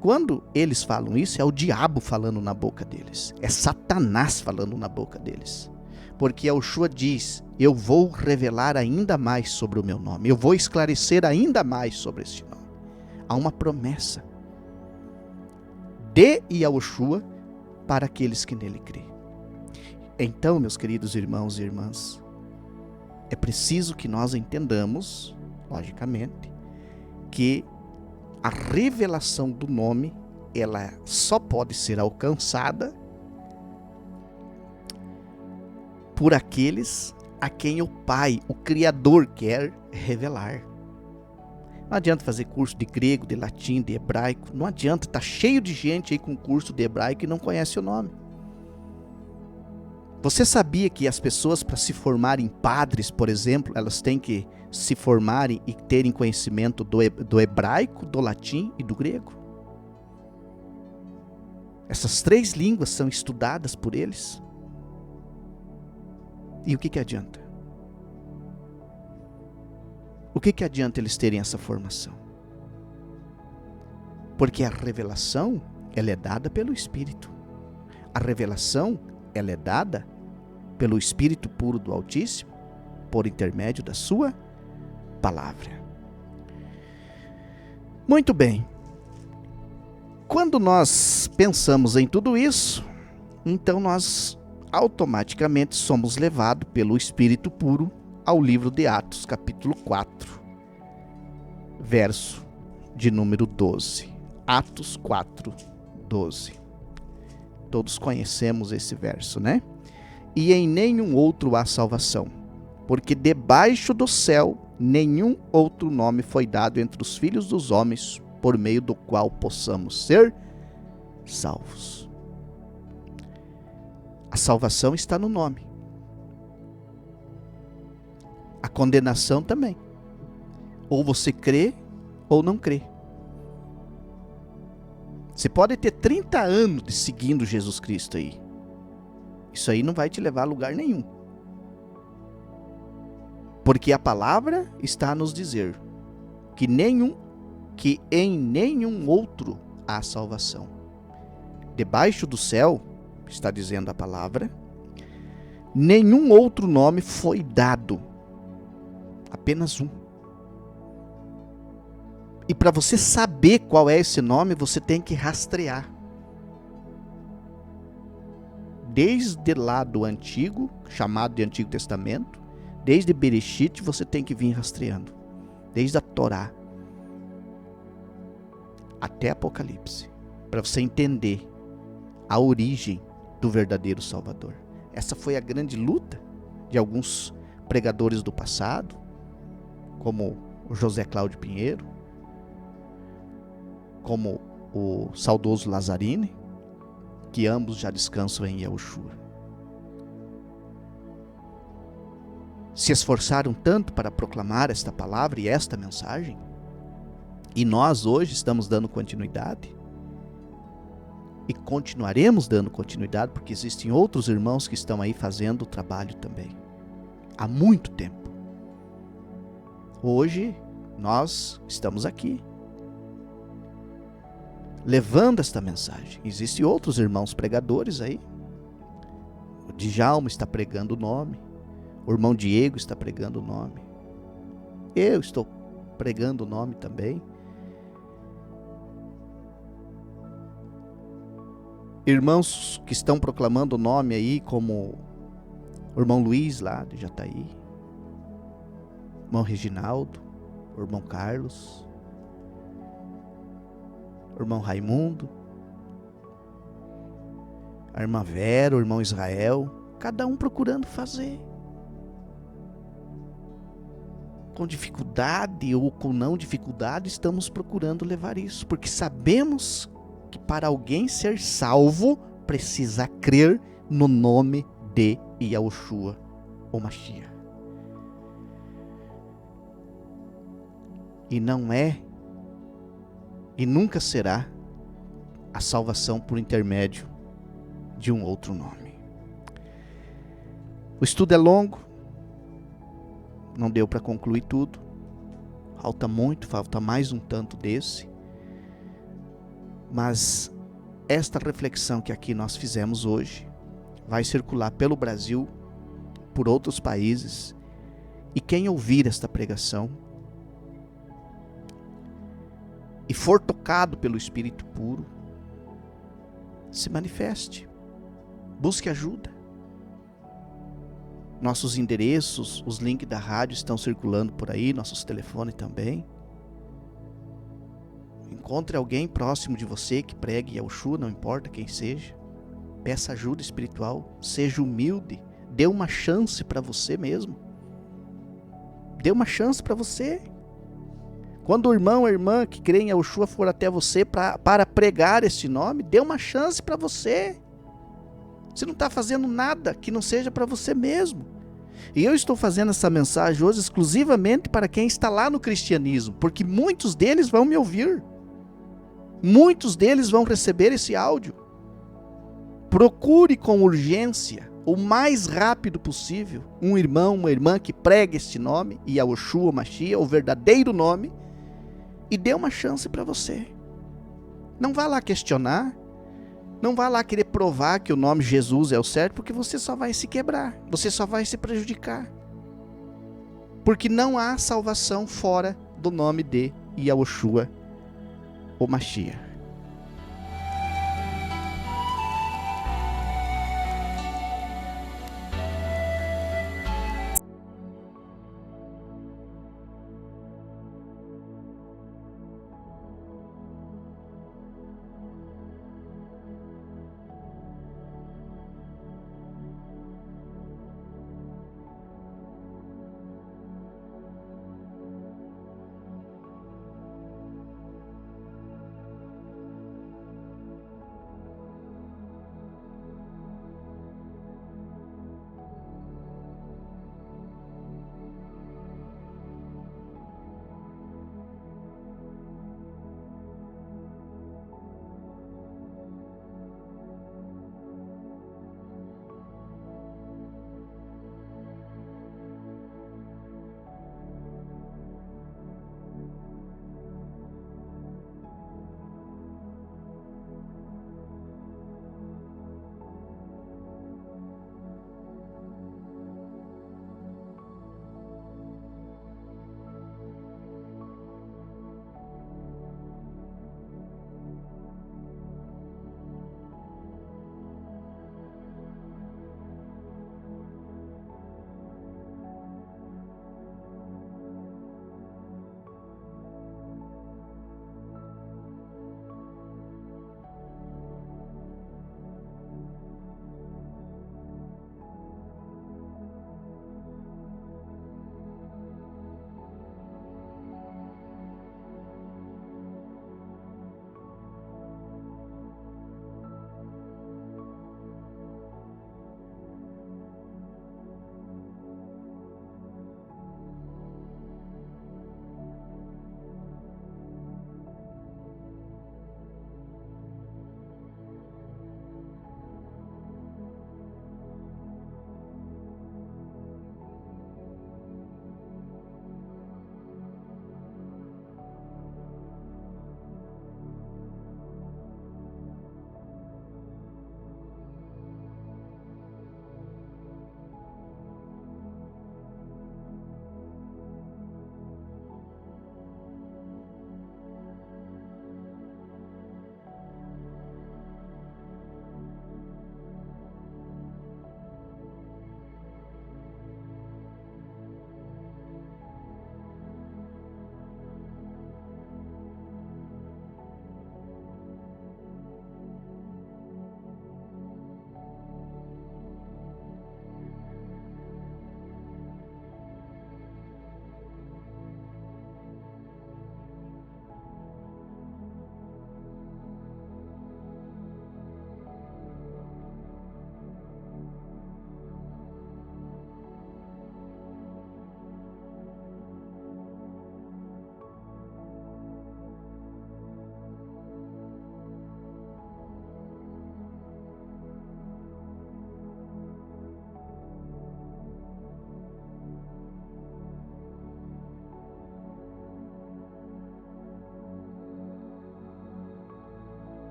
[SPEAKER 2] Quando eles falam isso, é o diabo falando na boca deles. É Satanás falando na boca deles. Porque Yahushua diz: eu vou revelar ainda mais sobre o meu nome. Eu vou esclarecer ainda mais sobre este nome. Há uma promessa de Yahushua para aqueles que nele creem. Então, meus queridos irmãos e irmãs, é preciso que nós entendamos, logicamente, que a revelação do nome, ela só pode ser alcançada por aqueles a quem o Pai, o Criador, quer revelar. Não adianta fazer curso de grego, de latim, de hebraico. Não adianta, está cheio de gente aí com curso de hebraico e não conhece o nome. Você sabia que as pessoas, para se formarem padres, por exemplo, elas têm que se formarem e terem conhecimento do hebraico, do latim e do grego? Essas 3 línguas são estudadas por eles. E o que adianta? O que adianta eles terem essa formação? Porque a revelação, ela é dada pelo Espírito. A revelação, ela é dada pelo Espírito puro do Altíssimo, por intermédio da sua palavra. Muito bem. Quando nós pensamos em tudo isso, então nós automaticamente somos levados pelo Espírito puro ao livro de Atos, capítulo 4, verso de número 12. Atos 4, 12. Todos conhecemos esse verso, né? E em nenhum outro há salvação, porque debaixo do céu nenhum outro nome foi dado entre os filhos dos homens, por meio do qual possamos ser salvos. A salvação está no nome. A condenação também. Ou você crê ou não crê. Você pode ter 30 anos de seguindo Jesus Cristo aí. Isso aí não vai te levar a lugar nenhum. Porque a palavra está a nos dizer que em nenhum outro há salvação. Debaixo do céu, está dizendo a palavra, nenhum outro nome foi dado. Apenas um. E para você saber qual é esse nome, você tem que rastrear. Desde lá do Antigo, chamado de Antigo Testamento, desde Bereshit, você tem que vir rastreando. Desde a Torá até Apocalipse. Para você entender a origem do verdadeiro Salvador. Essa foi a grande luta de alguns pregadores do passado, como o José Cláudio Pinheiro, como o saudoso Lazzarini, que ambos já descansam em Yahushua. Se esforçaram tanto para proclamar esta palavra e esta mensagem, e nós hoje estamos dando continuidade, e continuaremos dando continuidade, porque existem outros irmãos que estão aí fazendo o trabalho também, há muito tempo. Hoje, nós estamos aqui, levando esta mensagem. Existem outros irmãos pregadores aí. O Djalma está pregando o nome. O irmão Diego está pregando o nome. Eu estou pregando o nome também. Irmãos que estão proclamando o nome aí, como o irmão Luiz lá de Jataí, o irmão Reginaldo, o irmão Carlos, o irmão Raimundo, a irmã Vera, o irmão Israel, cada um procurando fazer. Com dificuldade ou com não dificuldade, estamos procurando levar isso, porque sabemos que para alguém ser salvo, precisa crer no nome de Yahushua, ou Mashiach. E não é, e nunca será, a salvação por intermédio de um outro nome. O estudo é longo, não deu para concluir tudo, falta muito, falta mais um tanto desse, mas esta reflexão que aqui nós fizemos hoje vai circular pelo Brasil, por outros países, e quem ouvir esta pregação e for tocado pelo Espírito puro, se manifeste, busque ajuda. Nossos endereços, os links da rádio estão circulando por aí, nossos telefones também. Encontre alguém próximo de você que pregue Yahushua, não importa quem seja. Peça ajuda espiritual, seja humilde, dê uma chance para você mesmo. Dê uma chance para você. Quando o irmão ou a irmã que crê em Yahushua for até você para pregar este nome, dê uma chance para você. Você não está fazendo nada que não seja para você mesmo. E eu estou fazendo essa mensagem hoje exclusivamente para quem está lá no cristianismo, porque muitos deles vão me ouvir. Muitos deles vão receber esse áudio. Procure com urgência, o mais rápido possível, um irmão, uma irmã que pregue este nome, Yahushua Mashiach, o verdadeiro nome, e dê uma chance para você. Não vá lá questionar, não vá lá querer provar que o nome Jesus é o certo, porque você só vai se quebrar, você só vai se prejudicar. Porque não há salvação fora do nome de Yahushua, o Mashiach.